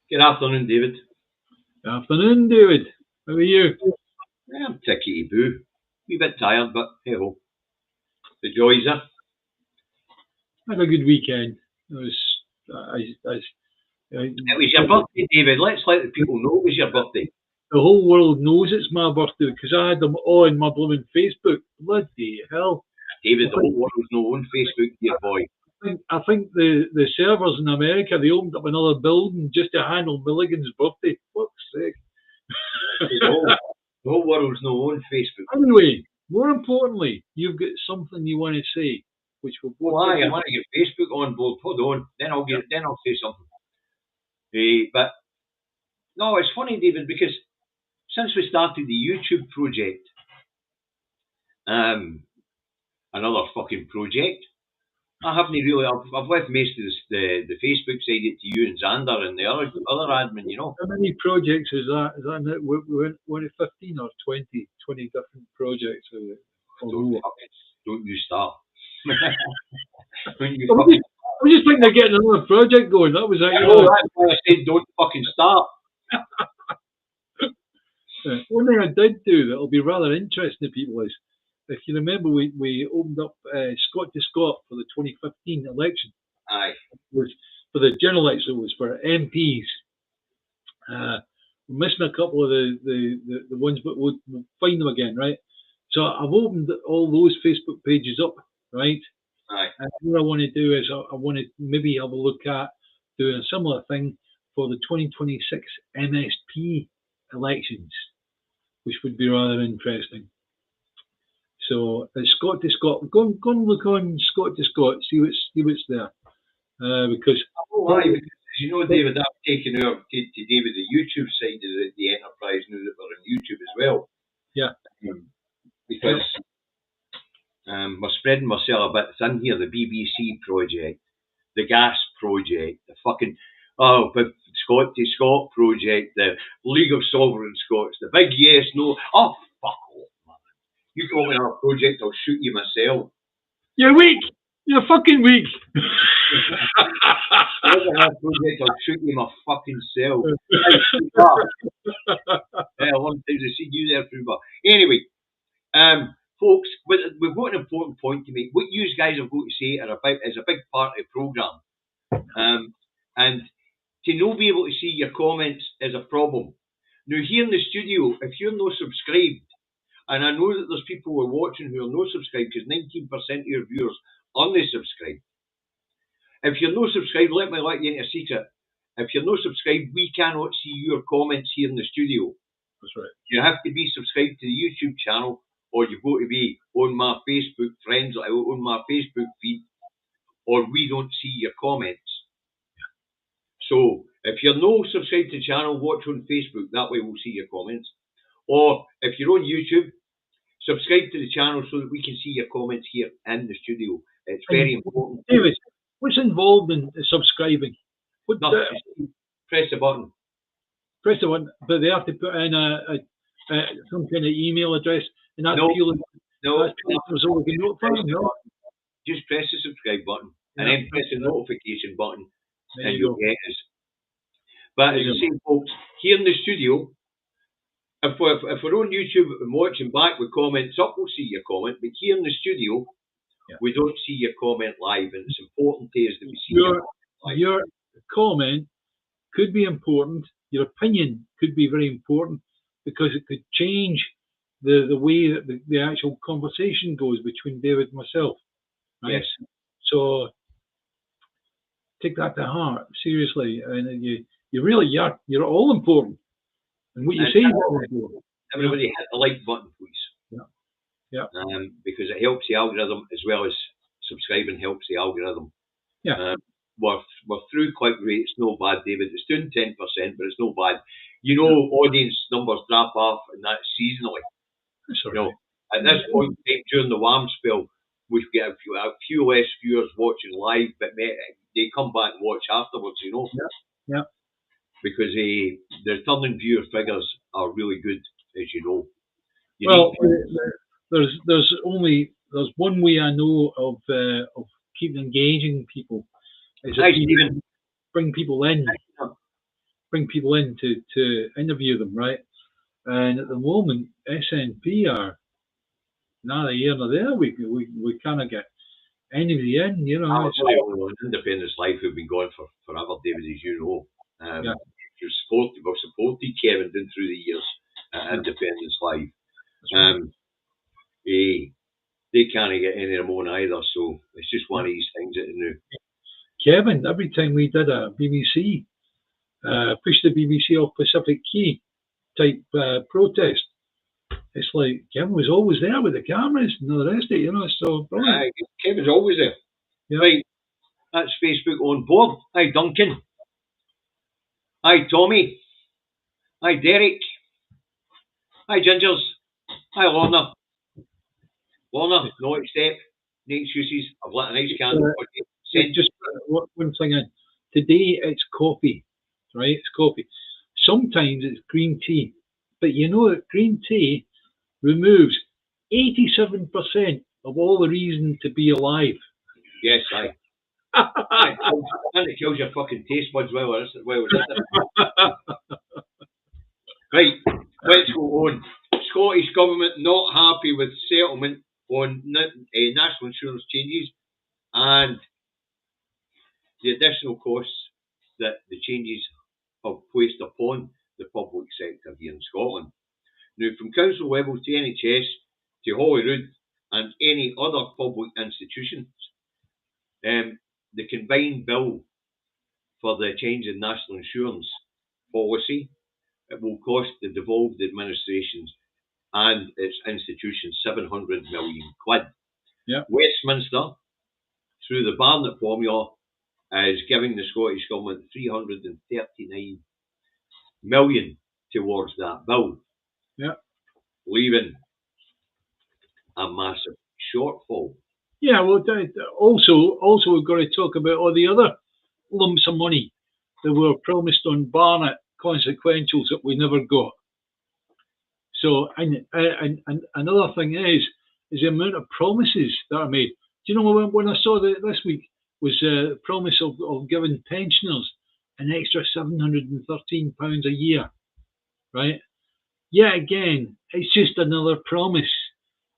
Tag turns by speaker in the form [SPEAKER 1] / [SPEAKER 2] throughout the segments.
[SPEAKER 1] Good afternoon, David.
[SPEAKER 2] Afternoon, David. How are you?
[SPEAKER 1] Yeah, I'm tickety boo. Wee bit tired, but hey ho. The joys are.
[SPEAKER 2] Had a good weekend. It was, I,
[SPEAKER 1] It was your birthday, David. Let's let the people know it was your birthday.
[SPEAKER 2] the whole world knows it's my birthday because I had them all on my blooming Facebook. Bloody hell!
[SPEAKER 1] David,
[SPEAKER 2] I
[SPEAKER 1] the whole world's know on Facebook, dear boy.
[SPEAKER 2] think the servers in America they opened up another building just to handle Milligan's birthday. Fuck's sake!
[SPEAKER 1] The whole world's know on Facebook.
[SPEAKER 2] Anyway, more importantly, you've got something you want to say, which will
[SPEAKER 1] Oh, aye, I want to get Facebook on board. Hold on, then I'll get. Then I'll say something. But no, it's funny, David, because since we started the YouTube project, another fucking project. I haven't really. I've left most of the Facebook side to you and Xander and the other admin. You know.
[SPEAKER 2] How many projects is that? Is that we went 15 or 20 different projects?
[SPEAKER 1] Don't you start. Don't you
[SPEAKER 2] I
[SPEAKER 1] fucking.
[SPEAKER 2] was just thinking of getting another project going. That was like,
[SPEAKER 1] That's why I said don't fucking start.
[SPEAKER 2] one thing I did do that'll be rather interesting to people is, if you remember, we opened up Scott to Scott for the 2015 election.
[SPEAKER 1] Aye.
[SPEAKER 2] It was for the general election. It was for MPs. We're missing a couple of the ones, but we'll find them again, right? So I've opened all those Facebook pages up, right?
[SPEAKER 1] Aye.
[SPEAKER 2] And what I want to do is I want to maybe have a look at doing a similar thing for the 2026 MSP elections, which would be rather interesting. So Scott to Scott, go and look on Scott to Scott, see what's there, because
[SPEAKER 1] because you know, David, I've taken over to David the YouTube side of the enterprise now that we're on YouTube as well.
[SPEAKER 2] Yeah.
[SPEAKER 1] Because we're spreading myself a bit thin here. The BBC project, the gas project, the fucking Scott to Scott project, the League of Sovereign Scots, the big yes no. Oh fuck off, man! You come up with our project, I'll shoot you myself.
[SPEAKER 2] You're weak. You're fucking weak.
[SPEAKER 1] Project, I'll shoot you my fucking self. I want to see you there, Fruba. Anyway, folks, we've got an important point to make. What you guys have got to say is a big part of the programme. And to not be able to see your comments is a problem. Now, here in the studio, if you're not subscribed, and I know that there's people who are watching who are not subscribed, because 19% of your viewers are not subscribed. If you're not subscribed, let me let you into a secret. If you're not subscribed, we cannot see your comments here in the studio.
[SPEAKER 2] That's right.
[SPEAKER 1] You have to be subscribed to the YouTube channel, or you've got to be on my Facebook friends, on my Facebook feed, or we don't see your comments. So if you're not subscribed to the channel, watch on Facebook. That way we'll see your comments. Or if you're on YouTube, subscribe to the channel so that we can see your comments here in the studio. It's very important.
[SPEAKER 2] David, what's involved in subscribing?
[SPEAKER 1] Press the button.
[SPEAKER 2] Press the button, but they have to put in some kind of email address, and that's purely.
[SPEAKER 1] No.
[SPEAKER 2] Just
[SPEAKER 1] press the subscribe button, and then press the notification button, and you'll get us. But as I say, folks, here in the studio, if we're on YouTube and watching back with comments up, we'll see your comment. But here in the studio, we don't see your comment live, and it's important to us that we see
[SPEAKER 2] your comment could be important. Your opinion could be very important because it could change the way that the actual conversation goes between David and myself. Right?
[SPEAKER 1] Yes.
[SPEAKER 2] So take that to heart, seriously, and you're all important. And what you say is all important.
[SPEAKER 1] Everybody hit the like button, please.
[SPEAKER 2] Yeah.
[SPEAKER 1] Because it helps the algorithm as well as subscribing helps the algorithm.
[SPEAKER 2] Yeah.
[SPEAKER 1] We're through click rate. It's no bad, David. It's doing 10%, but it's no bad. You know, audience numbers drop off, and that's seasonally.
[SPEAKER 2] That's
[SPEAKER 1] you know, at this point in time during the WAM spell, we get a few less viewers watching live, but they come back and watch afterwards. You know.
[SPEAKER 2] Yeah.
[SPEAKER 1] Because the returning viewer figures are really good, as you know.
[SPEAKER 2] There's one way I know of keeping engaging people. Is even bring people in. bring people in to interview them, right? And at the moment, SNP are neither here nor there. We kind of get anybody in, you know.
[SPEAKER 1] I'll tell you on Independence Life who've been going for forever, David, as you know.
[SPEAKER 2] Yeah.
[SPEAKER 1] We've supported Kevin down through the years at Independence Life.
[SPEAKER 2] Right.
[SPEAKER 1] They can't get any of them on either, so it's just one of these things that they know.
[SPEAKER 2] Kevin, every time we did a BBC, push the BBC off Pacific Quay type protest, it's like Kevin was always there with the cameras and all the rest of it, you know. So brilliant.
[SPEAKER 1] Kevin's always there.
[SPEAKER 2] Yeah.
[SPEAKER 1] Right, that's Facebook on board. Hi, Duncan. Hi, Tommy. Hi, Derek. Hi, Gingers. Hi, Lorna. Lorna, no accept. No excuses. I've lit a nice candle for you.
[SPEAKER 2] Just one thing in. Today it's coffee, right? It's coffee. Sometimes it's green tea. But you know that green tea removes 87% of all the reason to be alive.
[SPEAKER 1] Yes, aye. And it kills your fucking taste buds while it's Right, let's go on. Scottish Government not happy with settlement on national insurance changes and the additional costs that the changes have placed upon the public sector here in Scotland. Now, from council level to NHS to Holyrood and any other public institutions, the combined bill for the change in national insurance policy, it will cost the devolved administrations and its institutions 700 million quid.
[SPEAKER 2] Yeah.
[SPEAKER 1] Westminster, through the Barnett formula, is giving the Scottish Government 339 million towards that bill.
[SPEAKER 2] Yeah.
[SPEAKER 1] Leaving a massive shortfall.
[SPEAKER 2] Yeah, well, also we've got to talk about all the other lumps of money that were promised on Barnett consequentials that we never got. So, and another thing is the amount of promises that are made. Do you know when I saw that this week was a promise of giving pensioners an extra £713 a year, right? Yet again, it's just another promise.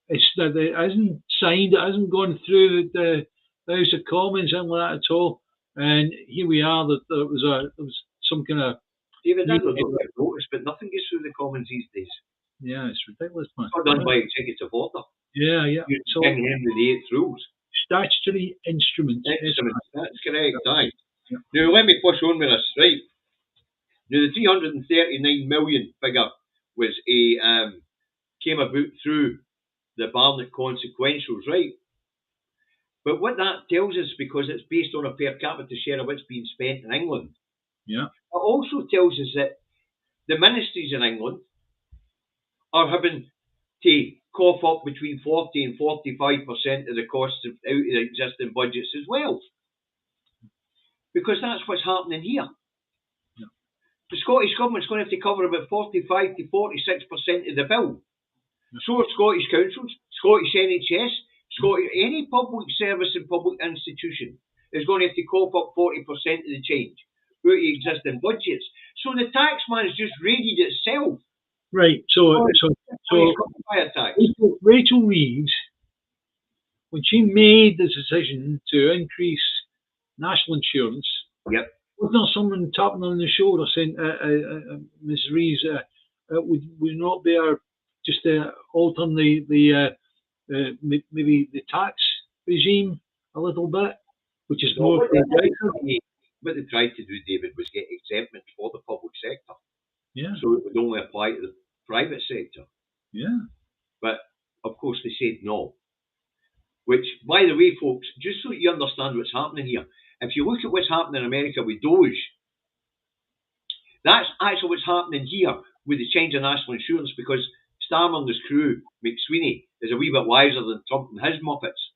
[SPEAKER 2] It's that it hasn't signed, it hasn't gone through the House of Commons, anything like that at all. And here we are. That there was some kind of
[SPEAKER 1] David, I don't know if you've noticed, but nothing gets through the Commons these days.
[SPEAKER 2] Yeah, it's ridiculous, man.
[SPEAKER 1] It's not done by executive order.
[SPEAKER 2] Yeah.
[SPEAKER 1] So, King Henry VIII rules.
[SPEAKER 2] Statutory instruments.
[SPEAKER 1] That's correct, aye.
[SPEAKER 2] Yeah.
[SPEAKER 1] Now, let me push on with this, right? Now, the 339 million figure was came about through the Barnett consequentials, right? But what that tells us, because it's based on a per capita share of what's being spent in England,
[SPEAKER 2] yeah,
[SPEAKER 1] it also tells us that the ministries in England are having to cough up between 40 and 45% of the costs out of the existing budgets as well. Because that's what's happening here.
[SPEAKER 2] Yeah.
[SPEAKER 1] The Scottish Government's going to have to cover about 45 to 46% of the bill. Yeah. So are Scottish councils, Scottish NHS, any public service and public institution is going to have to cough up 40% of the change out of existing budgets. So the taxman's just raided itself.
[SPEAKER 2] Right. So Rachel Reeves, when she made the decision to increase national insurance,
[SPEAKER 1] yep,
[SPEAKER 2] was there someone tapping on the shoulder saying, Ms. Reeves, would not be just altering maybe the tax regime a little bit, which is more
[SPEAKER 1] what they tried to do, David, was get exemptions for the public sector.
[SPEAKER 2] Yeah.
[SPEAKER 1] So it would only apply to the private sector.
[SPEAKER 2] Yeah.
[SPEAKER 1] But of course they said no. Which, by the way, folks, just so you understand what's happening here, if you look at what's happening in America with Doge, that's actually what's happening here with the change of national insurance, because Starmer and his crew, McSweeney, is a wee bit wiser than Trump and his Muppets.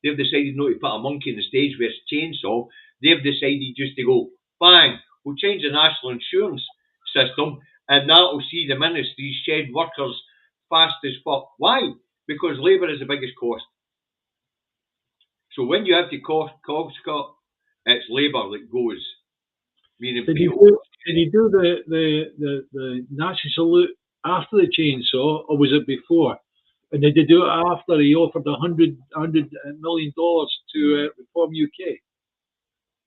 [SPEAKER 1] They've decided not to put a monkey on the stage with a chainsaw. They've decided just to go, bang, we'll change the national insurance system, and that'll see the ministries shed workers fast as fuck. Why? Because Labour is the biggest cost. So when you have to cost cut, it's Labour that goes.
[SPEAKER 2] Did Did he do the Nazi salute after the chainsaw, or was it before? And did they do it after he offered $100 million to reform UK?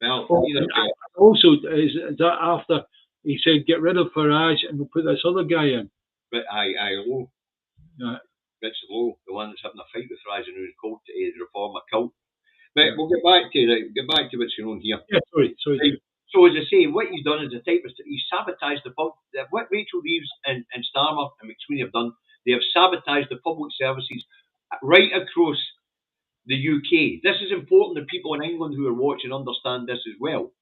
[SPEAKER 1] Well,
[SPEAKER 2] Or,
[SPEAKER 1] either way,
[SPEAKER 2] also, is that after he said get rid of Farage and we'll put this other guy in?
[SPEAKER 1] but I Low,
[SPEAKER 2] Yeah,
[SPEAKER 1] Richard Lowe, the one that's having a fight with Farage and who's called to reform a cult. But
[SPEAKER 2] yeah.
[SPEAKER 1] we'll get back to what's going on here.
[SPEAKER 2] Yeah, sorry.
[SPEAKER 1] Right. So as I say, what he's done as a typist, he's sabotaged what Rachel Reeves and Starmer and McSweeney have done. They have sabotaged the public services right across the UK. This is important that people in England who are watching understand this as well.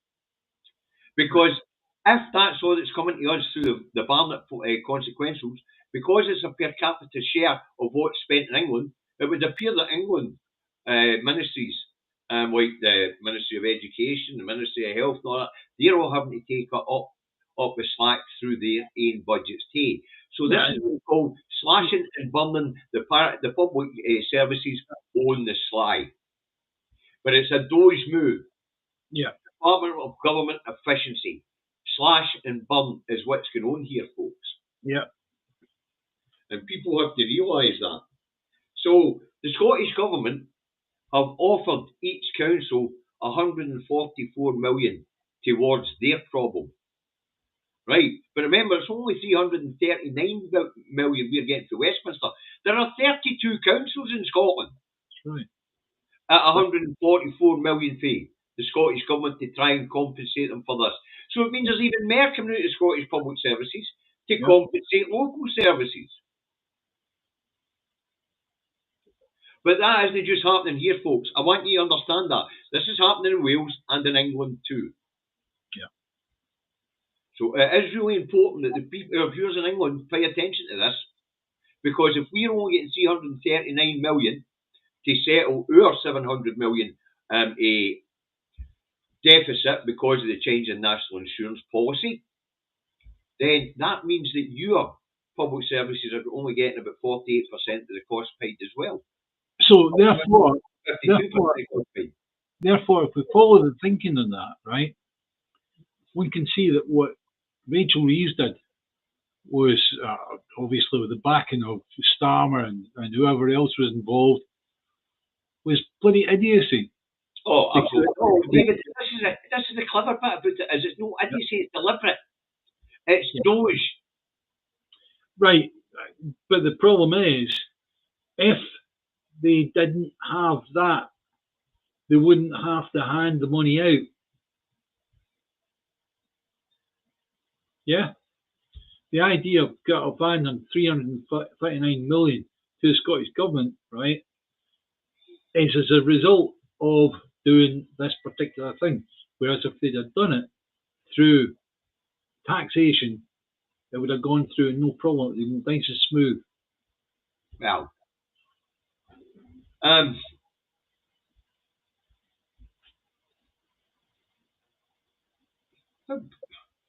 [SPEAKER 1] Because if that's all that's coming to us through the Barnett consequentials, because it's a per capita share of what's spent in England, it would appear that England ministries, like the Ministry of Education, the Ministry of Health, and all that, they're all having to take up the slack through their own budgets too. So this is what we call slashing and burning the public services on the sly. But it's a Doge move.
[SPEAKER 2] Yeah.
[SPEAKER 1] Department of Government Efficiency. Slash and burn is what's going on here, folks.
[SPEAKER 2] Yeah.
[SPEAKER 1] And people have to realise that. So the Scottish Government have offered each council 144 million towards their problem. Right? But remember, it's only 339 million we're getting for Westminster. There are 32 councils in Scotland.
[SPEAKER 2] That's right.
[SPEAKER 1] At 144 million fee. The Scottish Government to try and compensate them for this. So it means there's even more coming out of Scottish public services to compensate local services. But that isn't just happening here, folks. I want you to understand that. This is happening in Wales and in England too.
[SPEAKER 2] Yeah.
[SPEAKER 1] So it is really important that the people, our viewers in England, pay attention to this. Because if we're only getting 339 million to settle our 700 million deficit because of the change in national insurance policy, then that means that your public services are only getting about 48% of the cost paid as well.
[SPEAKER 2] So therefore,
[SPEAKER 1] 52% cost paid.
[SPEAKER 2] Therefore, if we follow the thinking on that, right, we can see that what Rachel Reeves did was obviously with the backing of Starmer and whoever else was involved, was bloody idiocy.
[SPEAKER 1] Oh, absolutely. Oh, David, this is the clever part about it, is it's no idiocy, it's deliberate. It's Doge.
[SPEAKER 2] Right. But the problem is, if they didn't have that, they wouldn't have to hand the money out. Yeah? The idea of handing 339 million to the Scottish Government, right, is as a result of doing this particular thing. Whereas if they'd have done it through taxation, it would have gone through no problem. It would be nice and smooth.
[SPEAKER 1] Well,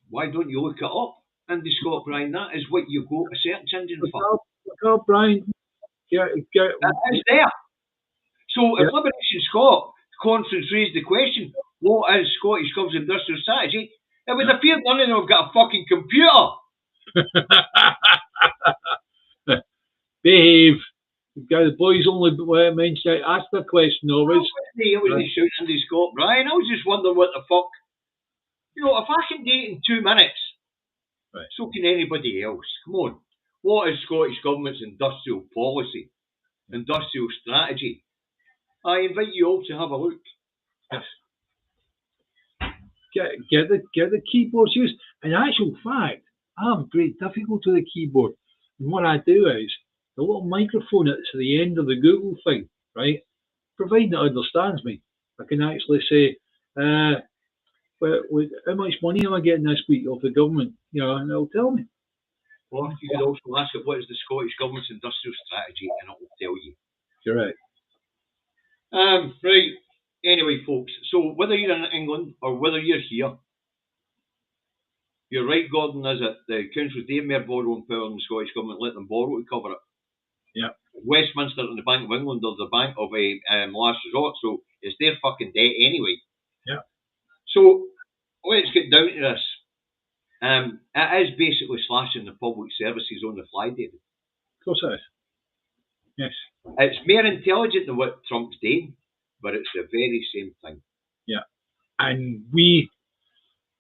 [SPEAKER 1] why don't you look it up? Andy Scott, Brian, that is what you go to search engine for.
[SPEAKER 2] Look up, Brian.
[SPEAKER 1] It's there. So if Liberation Scott conference raised the question, what is Scottish Government's industrial strategy? It would appear none of them have got a fucking computer.
[SPEAKER 2] Behave. The boys only mentioned ask the question always.
[SPEAKER 1] I wasn't shouting Andy Scott, Brian. I was just wondering what the fuck. You know, if I can do it in 2 minutes,
[SPEAKER 2] right,
[SPEAKER 1] so can anybody else. Come on. What is Scottish Government's industrial policy? Industrial strategy? I invite you all to have a look.
[SPEAKER 2] Yes. Get the keyboards used. In actual fact, I have great difficulty with the keyboard. And what I do is the little microphone that's at the end of the Google thing, right? Providing it understands me, I can actually say, how much money am I getting this week off the government? You know, and it'll tell me.
[SPEAKER 1] Or you could also ask it, what is the Scottish Government's industrial strategy, and it will tell you.
[SPEAKER 2] Correct.
[SPEAKER 1] Right. Anyway, folks, so whether you're in England or whether you're here, you're right, Gordon, is it? The councils, they have more borrowing power than the Scottish Government, let them borrow to cover it.
[SPEAKER 2] Yeah.
[SPEAKER 1] Westminster and the Bank of England are the bank of last resort, so it's their fucking debt anyway.
[SPEAKER 2] Yeah.
[SPEAKER 1] So let's get down to this. it is basically slashing the public services on the fly, David.
[SPEAKER 2] Of course it is. Yes.
[SPEAKER 1] It's more intelligent than what Trump's doing, but it's the very same thing.
[SPEAKER 2] Yeah. And we,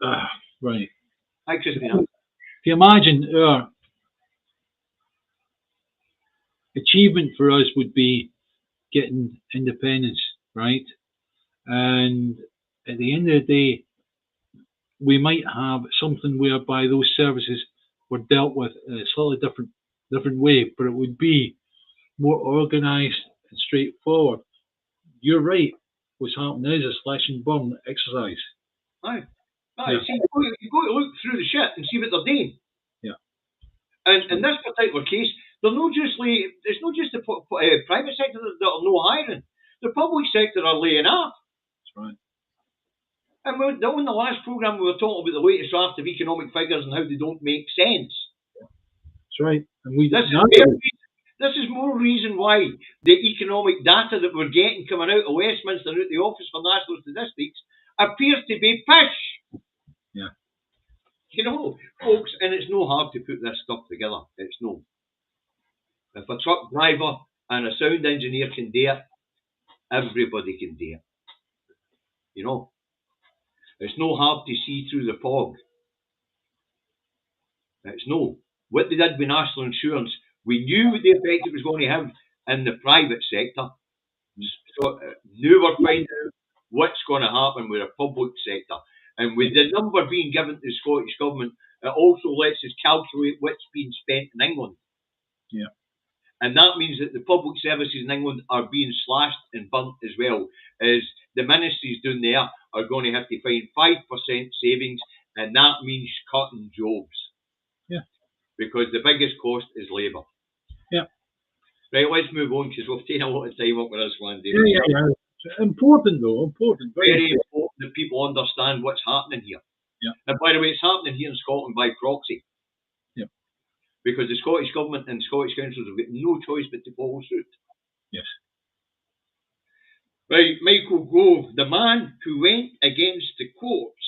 [SPEAKER 2] right.
[SPEAKER 1] Hi, Christina.
[SPEAKER 2] If you imagine our achievement for us would be getting independence, right? And at the end of the day, we might have something whereby those services were dealt with in a slightly different way, but it would be more organised and straightforward. You're right. What's happening is a slash and burn exercise.
[SPEAKER 1] Aye.
[SPEAKER 2] Yeah.
[SPEAKER 1] See, you've got to look through the shit and see what they're doing.
[SPEAKER 2] Yeah.
[SPEAKER 1] And in this particular case, it's not just the private sector that are no hiring. The public sector are laying off.
[SPEAKER 2] That's right.
[SPEAKER 1] And on the last programme, we were talking about the latest draft of economic figures and how they don't make sense.
[SPEAKER 2] That's right. And
[SPEAKER 1] this is more reason why the economic data that we're getting coming out of Westminster and out the Office for National Statistics appears to be pish.
[SPEAKER 2] Yeah.
[SPEAKER 1] You know, folks, and it's no hard to put this stuff together. It's no. If a truck driver and a sound engineer can do it, everybody can do it. You know, it's no hard to see through the fog. It's no. What they did with national insurance, we knew the effect it was going to have in the private sector. So now we're finding out what's going to happen with the public sector. And with the number being given to the Scottish Government, it also lets us calculate what's being spent in England.
[SPEAKER 2] Yeah.
[SPEAKER 1] And that means that the public services in England are being slashed and burnt as well, as the ministries down there are going to have to find 5% savings, and that means cutting jobs.
[SPEAKER 2] Yeah.
[SPEAKER 1] Because the biggest cost is labour.
[SPEAKER 2] Yeah.
[SPEAKER 1] Right, let's move on because we've taken a lot of time up with this one, David.
[SPEAKER 2] Yeah. Important though, important.
[SPEAKER 1] Very important that people understand what's happening here.
[SPEAKER 2] Yeah.
[SPEAKER 1] And by the way, it's happening here in Scotland by proxy.
[SPEAKER 2] Yeah.
[SPEAKER 1] Because the Scottish Government and Scottish councils have got no choice but to follow suit.
[SPEAKER 2] Yes.
[SPEAKER 1] Right, Michael Gove, the man who went against the courts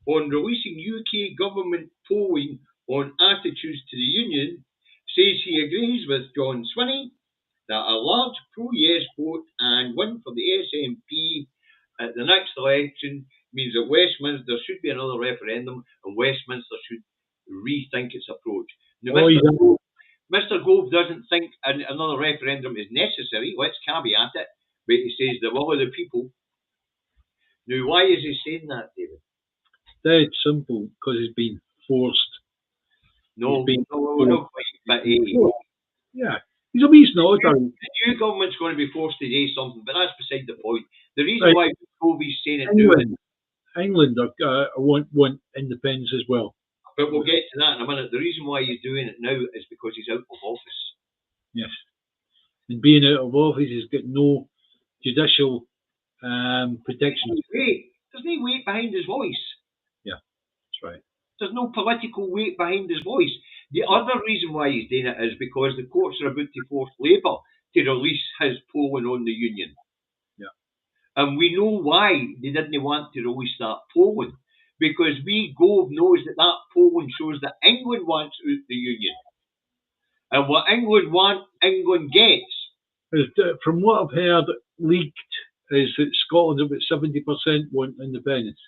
[SPEAKER 1] on releasing UK government polling on attitudes to the union, says he agrees with John Swinney that a large pro-yes vote and win for the SNP at the next election means that Westminster should be another referendum and Westminster should rethink its approach. Now, Mr. Gove doesn't think another referendum is necessary. Let's caveat it. But he says the will of the people. Now, why is he saying that, David?
[SPEAKER 2] Dead simple, because he's been forced.
[SPEAKER 1] No, not quite. But
[SPEAKER 2] yeah, he's a beast now.
[SPEAKER 1] The new government's going to be forced to do something, but that's beside the point. The reason why Gove is saying it now,
[SPEAKER 2] England want independence as well.
[SPEAKER 1] But we'll get to that in a minute. The reason why he's doing it now is because he's out of office.
[SPEAKER 2] Yes. And being out of office, he's got no judicial protection.
[SPEAKER 1] There's no weight behind his voice.
[SPEAKER 2] Yeah, that's right.
[SPEAKER 1] There's no political weight behind his voice. The other reason why he's doing it is because the courts are about to force Labour to release his polling on the union.
[SPEAKER 2] Yeah.
[SPEAKER 1] And we know why they didn't want to release that polling. Because Gove knows that polling shows that England wants out the union. And what England wants, England gets.
[SPEAKER 2] From what I've heard leaked, is that Scotland about 70% want independence.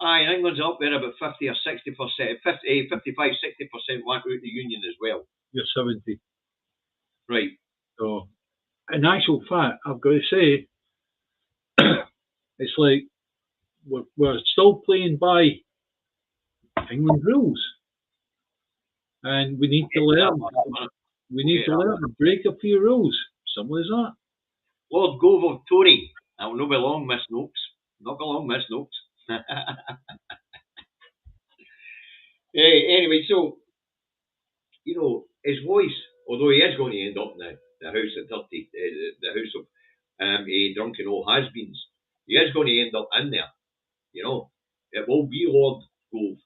[SPEAKER 1] Aye, and England's up there about 50 or 60%, 55, 60% want out the union as well.
[SPEAKER 2] You're 70.
[SPEAKER 1] Right.
[SPEAKER 2] So, in actual fact, I've got to say, it's like we're still playing by England rules, and we need to learn. We need to learn to break a few rules. Simple as that.
[SPEAKER 1] Lord Gove of Tory. That will not be long, Miss Noakes. Not be long, Miss Noakes. Anyway, so, you know, his voice, although he is going to end up in the House of Dirty, the House of Drunken Old Has-Beens, he is going to end up in there. You know, it will be Lord Gove.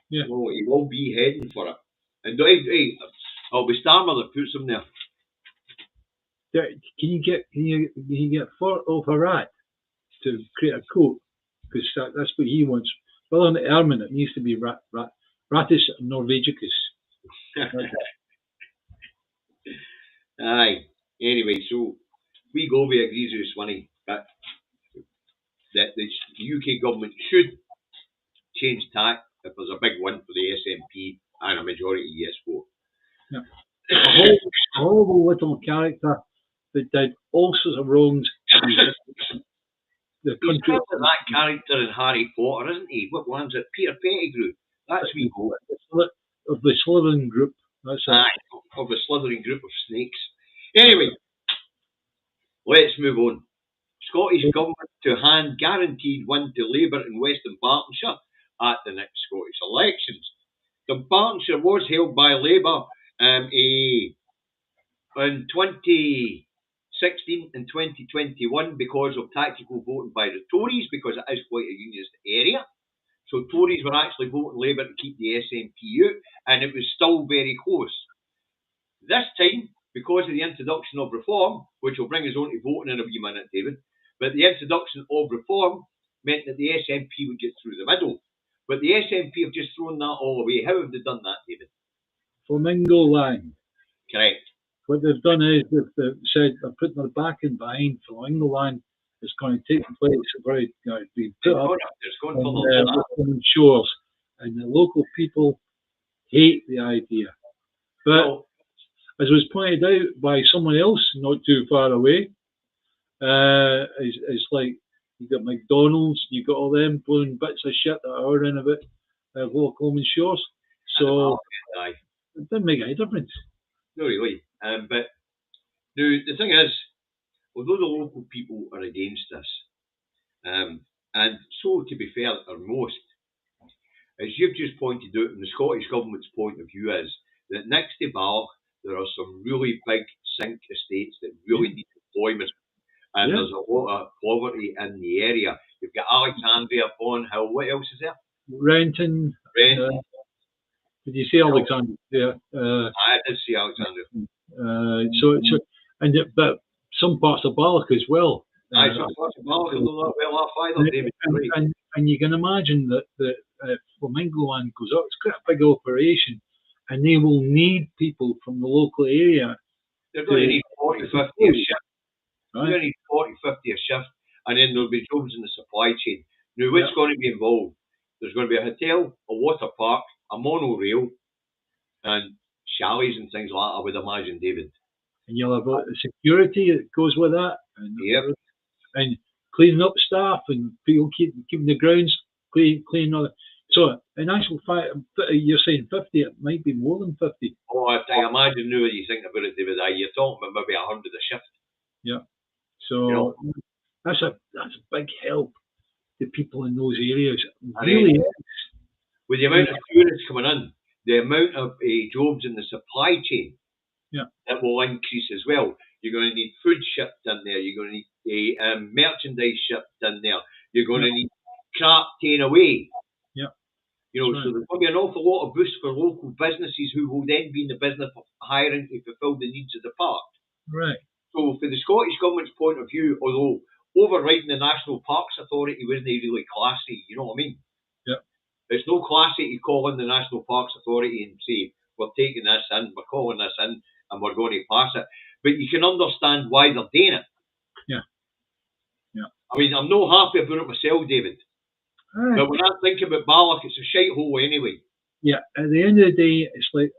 [SPEAKER 2] Yeah.
[SPEAKER 1] So he will be heading for it. And it'll be Starmer that puts him there.
[SPEAKER 2] Can you get fur off a rat to create a coat? Because that's what he wants. Well, on the ermine, it needs to be rat Ratus norvegicus.
[SPEAKER 1] Aye. Anyway, so we go with agrees with Swinney that the UK government should change tack if there's a big win for the SNP and a majority yes vote.
[SPEAKER 2] Yeah. A horrible little character that did all sorts of wrongs. The
[SPEAKER 1] He's
[SPEAKER 2] country
[SPEAKER 1] kind of that character in Harry Potter, isn't he? What one's it? Peter Pettigrew. That's we go.
[SPEAKER 2] Of the Slytherin group. That's it.
[SPEAKER 1] Aye, of the slithering group of snakes. Anyway, let's move on. Scottish Government to hand guaranteed win to Labour in Western Bartonshire at the next Scottish elections. The Bartonshire was held by Labour in 2016 and 2021 because of tactical voting by the Tories, because it is quite a unionist area. So Tories were actually voting Labour to keep the SNP out, and it was still very close. This time, because of the introduction of reform, which will bring us on to voting in a wee minute, David, but the introduction of reform meant that the SNP would get through the middle. But the SNP have just thrown that all away. How have they done that, David?
[SPEAKER 2] Flamingo Land.
[SPEAKER 1] Correct.
[SPEAKER 2] What they've done is they've said they're putting their backing behind Flamingo Land. It's going to take place where it's going to be put up
[SPEAKER 1] on
[SPEAKER 2] the shores, and the local people hate the idea. But as was pointed out by someone else not too far away, it's like you got McDonald's, you got all them blowing bits of shit that are in about local common shores. So it doesn't make any difference.
[SPEAKER 1] No, really. But now the thing is, although the local people are against this, and so to be fair, are most, as you've just pointed out, and the Scottish Government's point of view is that next to Balloch, there are some really big sink estates that really need employment. And there's a lot of poverty in the area. You've got Alexandria, Fawn Hill. What else is there?
[SPEAKER 2] Renton. Did you see Alexandria? Yeah.
[SPEAKER 1] I did see Alexandria.
[SPEAKER 2] But some parts of Balloch as well.
[SPEAKER 1] Some parts of Balloch are not well off either, David.
[SPEAKER 2] And you can imagine that Flamingo Land goes up. It's quite a big operation, and they will need people from the local area.
[SPEAKER 1] They're going to need 40, 50 a shift. Right. You're going to need 40, 50 a shift, and then there'll be jobs in the supply chain. Now, what's going to be involved? There's going to be a hotel, a water park, a monorail, and chalets and things like that, I would imagine, David.
[SPEAKER 2] And you'll have security that goes with that. And cleaning up staff and people keeping the grounds clean. So, in actual fact, you're saying 50, it might be more than 50.
[SPEAKER 1] Oh, I imagine now that you think about it, David, you're talking about maybe 100 a shift.
[SPEAKER 2] Yeah. So, that's a big help to people in those areas. Really is.
[SPEAKER 1] With the amount of tourists coming in, the amount of jobs in the supply chain, it will increase as well. You're going to need food shipped in there. You're going to need merchandise shipped in there. You're going to need crap taken away.
[SPEAKER 2] Yeah.
[SPEAKER 1] So there's going to be an awful lot of boost for local businesses who will then be in the business of hiring to fulfil the needs of the park.
[SPEAKER 2] Right.
[SPEAKER 1] So, for the Scottish Government's point of view, although overriding the National Parks Authority wasn't really classy, you know what I mean?
[SPEAKER 2] Yeah.
[SPEAKER 1] It's no classy to call in the National Parks Authority and say, we're taking this in, we're calling this in, and we're going to pass it. But you can understand why they're doing it.
[SPEAKER 2] Yeah. Yeah.
[SPEAKER 1] I mean, I'm not happy about it myself, David. Right. But when I think about Balloch, it's a shite hole anyway.
[SPEAKER 2] Yeah. At the end of the day, it's like,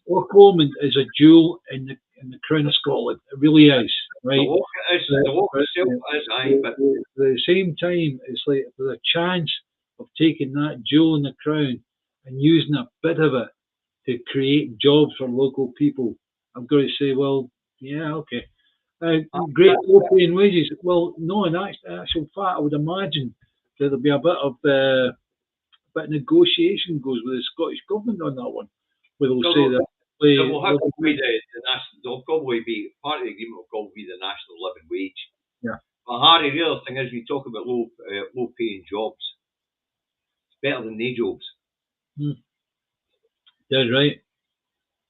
[SPEAKER 2] Loch Lomond is a jewel in the crown of Scotland. It really is, right?
[SPEAKER 1] The Loch itself is, but
[SPEAKER 2] at the same time, it's like there's a chance of taking that jewel in the crown and using a bit of it to create jobs for local people. I've got to say, well, yeah, okay. Great low-paying wages. Well, no, in actual fact, I would imagine that there'll be a bit of negotiation goes with the Scottish Government on that one, where they'll say that.
[SPEAKER 1] They'll probably be part of the agreement. Will probably be the national living wage.
[SPEAKER 2] Yeah.
[SPEAKER 1] But Harry, the other thing is, we talk about low paying jobs. It's better than no jobs.
[SPEAKER 2] That's right.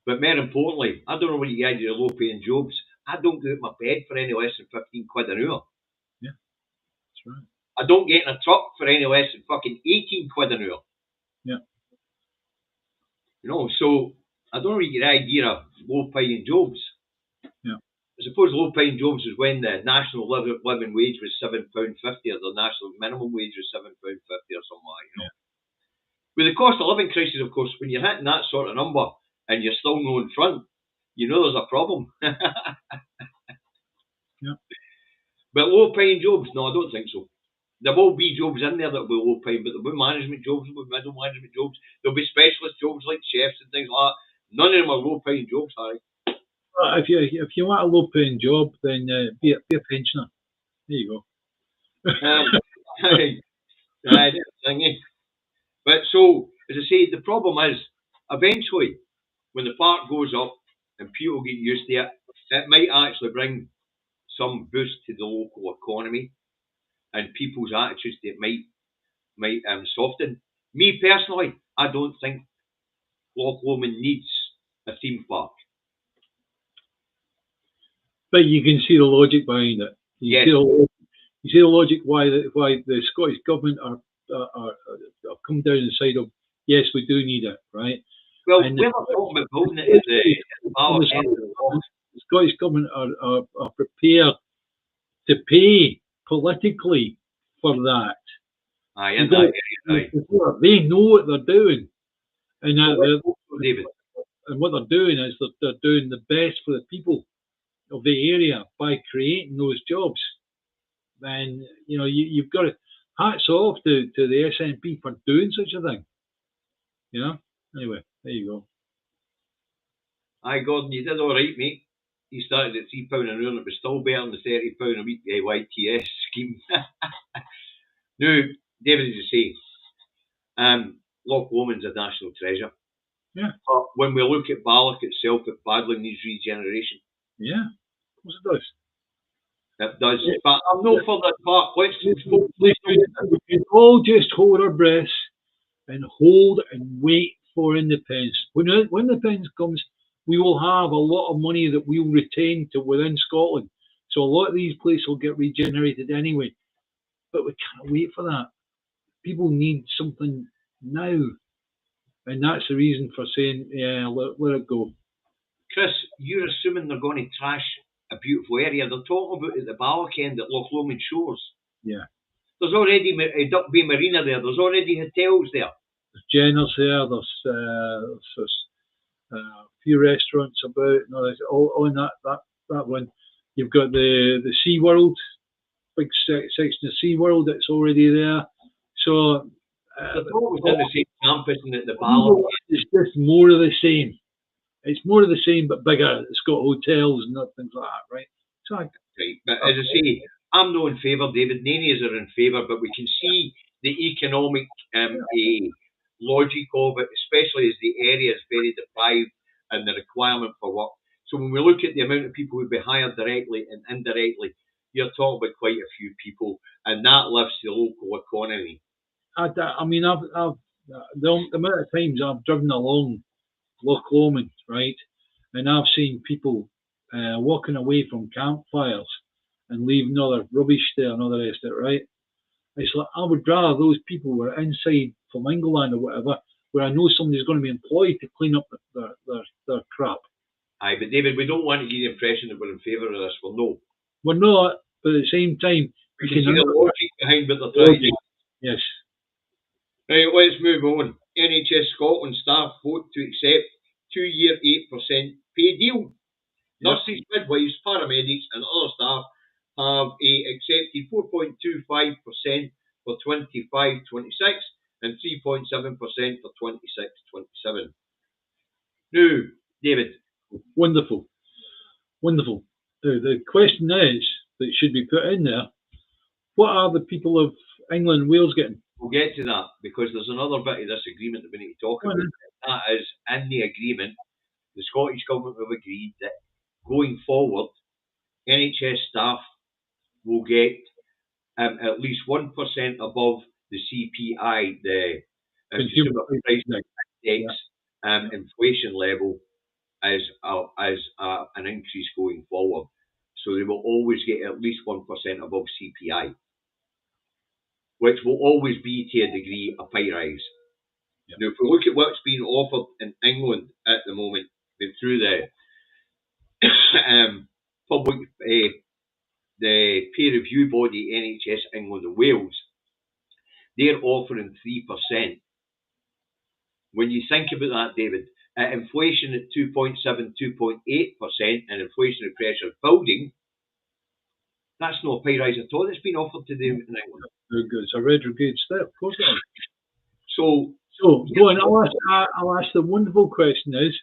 [SPEAKER 1] But more importantly, I don't know what you guys do low paying jobs. I don't go out my bed for any less than 15 quid an hour.
[SPEAKER 2] Yeah, that's right.
[SPEAKER 1] I don't get in a truck for any less than fucking 18 quid an hour.
[SPEAKER 2] Yeah.
[SPEAKER 1] So I don't really get the idea of low-paying jobs.
[SPEAKER 2] Yeah.
[SPEAKER 1] I suppose low-paying jobs is when the national living wage was £7.50 or the national minimum wage was £7.50 or something like that. With the cost of living crisis, of course, when you're hitting that sort of number and you're still no in front, there's a problem.
[SPEAKER 2] Yeah.
[SPEAKER 1] But low-paying jobs, no, I don't think so. There will be jobs in there that will be low-paying, but there'll be management jobs, there'll be middle management jobs, there'll be specialist jobs like chefs and things like that. None of them are low-paying jobs, Harry.
[SPEAKER 2] If you want a low paying job, then be a pensioner. There you go.
[SPEAKER 1] But so, as I say, the problem is eventually when the park goes up and people get used to it, it might actually bring some boost to the local economy and people's attitudes to it might soften. Me personally, I don't think Loch Lomond needs a theme park.
[SPEAKER 2] But you can see the logic behind it.
[SPEAKER 1] Yes.
[SPEAKER 2] You see the logic why the Scottish government are come down and said, "Oh, yes, we do need it," right?
[SPEAKER 1] Well,
[SPEAKER 2] And
[SPEAKER 1] we're not talking about building it at the Ballast end of the Loch.
[SPEAKER 2] the Scottish government are prepared to pay politically for that.
[SPEAKER 1] Aye, in that area, aye.
[SPEAKER 2] They know what they're doing, and
[SPEAKER 1] David.
[SPEAKER 2] and what they're doing is they're doing the best for the people of the area by creating those jobs. And you've got to hats off to the SNP for doing such a thing. Anyway, there you go.
[SPEAKER 1] Aye, Gordon, you did all right, mate. You started at £3 an hour and it was still better than the £30 a week YTS scheme. Now, David, as you say, Loch Lomond's a national treasure.
[SPEAKER 2] Yeah.
[SPEAKER 1] But when we look at Balloch itself, it badly needs regeneration.
[SPEAKER 2] Yeah, of course it does.
[SPEAKER 1] It does. Yeah. But I'm no further apart.
[SPEAKER 2] We can all just hold our breaths and hold and wait for independence. When independence comes, we will have a lot of money that we will retain to within Scotland. So a lot of these places will get regenerated anyway. But we can't wait for that. People need something now. And that's the reason for saying, yeah, let it go.
[SPEAKER 1] Chris, you're assuming they're going to trash a beautiful area. They're talking about at the Balloch end at Loch Lomond Shores.
[SPEAKER 2] Yeah.
[SPEAKER 1] There's already a Duck Bay Marina there. There's already hotels there.
[SPEAKER 2] There's Jenner's there. There's a few restaurants about. All in that one. You've got the Sea World, big section of Sea World that's already there. So
[SPEAKER 1] it's always in the same campus and at the Balloch.
[SPEAKER 2] It's just more of the same. It's more of the same but bigger. It's got hotels and things like that, right? So
[SPEAKER 1] right. But as I say, I'm not in favour, David. None are in favour, but we can see the economic logic of it, especially as the area is very deprived and the requirement for work. So when we look at the amount of people who'd be hired directly and indirectly, you're talking about quite a few people, and that lifts the local economy.
[SPEAKER 2] I mean, I've the amount of times I've driven along Loch Lomond, right, and I've seen people walking away from campfires and leaving other rubbish there and all the rest of it, right? It's like I would rather those people were inside Flamingoland or whatever, where I know somebody's going to be employed to clean up their crap.
[SPEAKER 1] Aye, but David, we don't want to give the impression that we're in favour of this. Well, no.
[SPEAKER 2] We're not, but at the same time,
[SPEAKER 1] we can see the logic behind what they're trying to do.
[SPEAKER 2] Yes.
[SPEAKER 1] Right, let's move on. NHS Scotland staff vote to accept 2-year 8% pay deal. Nurses, midwives, paramedics and other staff have accepted 4.25% for 25-26 and 3.7% for 26-27. Now, David.
[SPEAKER 2] Wonderful. The question is that should be put in there, what are the people of England and Wales getting?
[SPEAKER 1] We'll get to that because there's another bit of this agreement that we need to talk about. That is, in the agreement, the Scottish Government have agreed that going forward, NHS staff will get at least 1% above the CPI, the Consumer Price Index inflation level as an increase going forward. So they will always get at least 1% above CPI, which will always be, to a degree, a pay rise. Now, if we look at what's being offered in England at the moment, through the public, the peer review body NHS England and Wales, they're offering 3%. When you think about that, David, inflation at 2.7, 2.8%, and inflationary pressure building, that's not a pay rise at all that's been offered to them in England.
[SPEAKER 2] It's a red brigade step, of course it is.
[SPEAKER 1] So
[SPEAKER 2] go on, I'll ask the wonderful question is,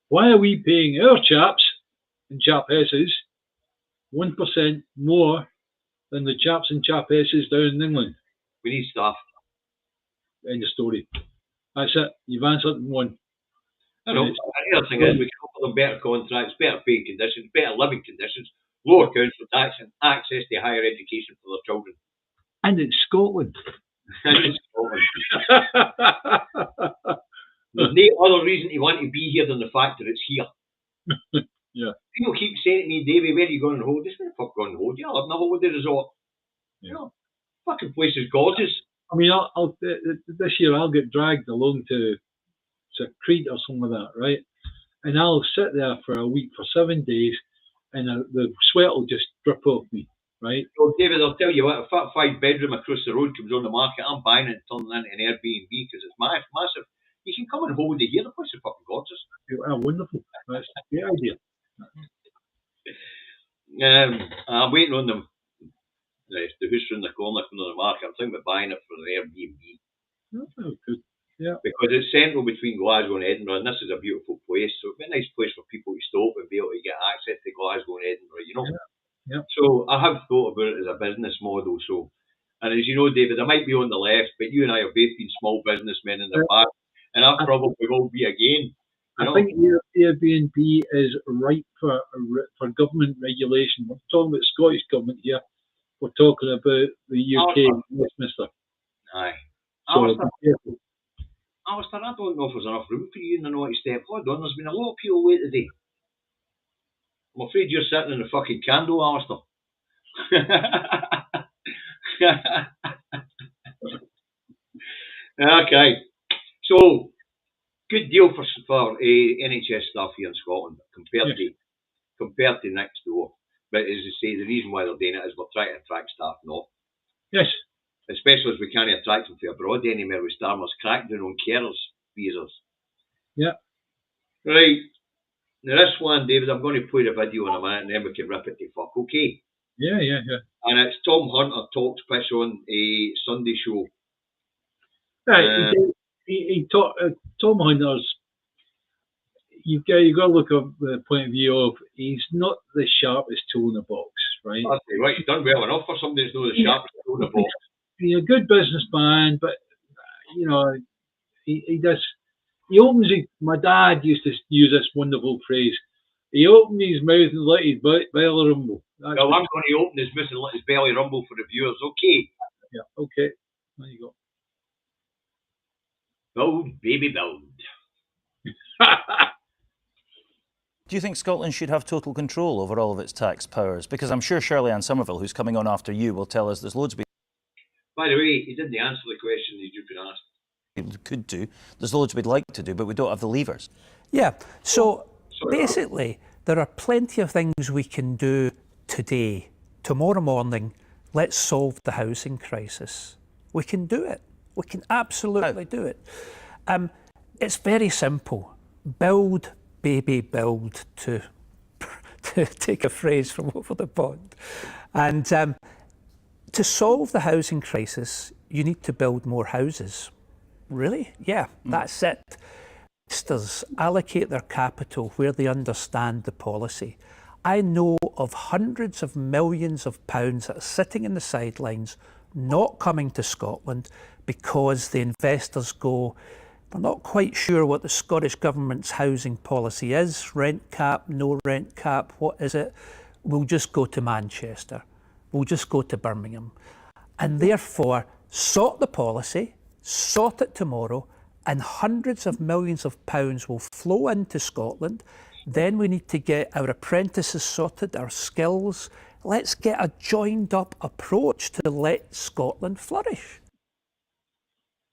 [SPEAKER 2] why are we paying our chaps and chapesses 1% more than the chaps and chapesses down in England?
[SPEAKER 1] We need staff.
[SPEAKER 2] End of story. That's it. You've answered in one.
[SPEAKER 1] I know. The other thing is we can offer them better contracts, better paying conditions, better living conditions, lower council tax, and access to higher education for their children.
[SPEAKER 2] And it's Scotland.
[SPEAKER 1] And it's Scotland. There's no other reason to want to be here than the fact that it's here.
[SPEAKER 2] Yeah.
[SPEAKER 1] People keep saying to me, Davey, where are you going on holidays? Where the fuck going on holiday? I live in a holiday resort.
[SPEAKER 2] Yeah.
[SPEAKER 1] You know, fucking place is gorgeous.
[SPEAKER 2] I mean, I'll this year I'll get dragged along to Crete or something like that, right? And I'll sit there for a week, for 7 days, and the sweat will just drip off me, right?
[SPEAKER 1] Well, David, I'll tell you what, a fat 5-bedroom across the road comes on the market, I'm buying it and turning it into an Airbnb because it's massive. You can come and holiday here, the place is fucking gorgeous.
[SPEAKER 2] Oh, wonderful. That's a great idea.
[SPEAKER 1] I'm waiting on them. The house from the corner coming on the market. I'm thinking about buying it for an Airbnb.
[SPEAKER 2] Oh, good. Yeah.
[SPEAKER 1] Because it's central between Glasgow and Edinburgh, and this is a beautiful place. So it'd be a nice place for people to stop and be able to get access to Glasgow and Edinburgh, you know.
[SPEAKER 2] Yeah.
[SPEAKER 1] So I have thought about it as a business model. So, and as you know, David, I might be on the left, but you and I have both been small businessmen in the past, and I probably will be again.
[SPEAKER 2] I think Airbnb is ripe for government regulation. We're talking about Scottish government here. We're talking about the UK, Westminster.
[SPEAKER 1] Aye.
[SPEAKER 2] So,
[SPEAKER 1] Alistair, I don't know if there's enough room for you in the naughty step. Hold on, there's been a lot of people away today. I'm afraid you're sitting in the fucking candle, Alistair. Okay. So, good deal for NHS staff here in Scotland compared to next door. But as I say, the reason why they're doing it is we're trying to attract staff north.
[SPEAKER 2] Yes.
[SPEAKER 1] Especially as we can't attract them from abroad anymore with Starmer's crackdown on carers visas.
[SPEAKER 2] Yeah.
[SPEAKER 1] Right. Now this one, David, I'm going to play the video in a minute and then we can rip it to fuck, okay?
[SPEAKER 2] Yeah.
[SPEAKER 1] And it's Tom Hunter talks piss on a Sunday show.
[SPEAKER 2] Right. Tom Hunter's. You've got to look at the point of view of he's not the sharpest tool in the box, right?
[SPEAKER 1] That's right. He's done well enough for somebody who's not the sharpest tool in the box.
[SPEAKER 2] He's a good businessman, but you know, he does. He opens it. My dad used to use this wonderful phrase. He opened his mouth and let his belly rumble.
[SPEAKER 1] Well, I'm going to open his mouth and let his belly rumble for the viewers. Okay.
[SPEAKER 2] Yeah. Okay. There you go.
[SPEAKER 1] Build, baby, build.
[SPEAKER 3] Do you think Scotland should have total control over all of its tax powers? Because I'm sure Shirley-Ann Somerville, who's coming on after you, will tell us there's loads of.
[SPEAKER 1] By the way, he didn't answer the question that you've been asked.
[SPEAKER 3] We could do. There's loads we'd like to do, but we don't have the levers.
[SPEAKER 4] Yeah. So basically, there are plenty of things we can do today. Tomorrow morning, let's solve the housing crisis. We can do it. We can absolutely do it. It's very simple. Build, baby, build, to take a phrase from over the pond. And to solve the housing crisis, you need to build more houses. Really? Yeah, that's it. Investors allocate their capital where they understand the policy. I know of hundreds of millions of pounds that are sitting in the sidelines, not coming to Scotland because the investors go, they're not quite sure what the Scottish Government's housing policy is. Rent cap, no rent cap, what is it? We'll just go to Manchester. We'll just go to Birmingham. And therefore, sort the policy, sort it tomorrow, and hundreds of millions of pounds will flow into Scotland. Then we need to get our apprentices sorted, our skills. Let's get a joined up approach to let Scotland flourish.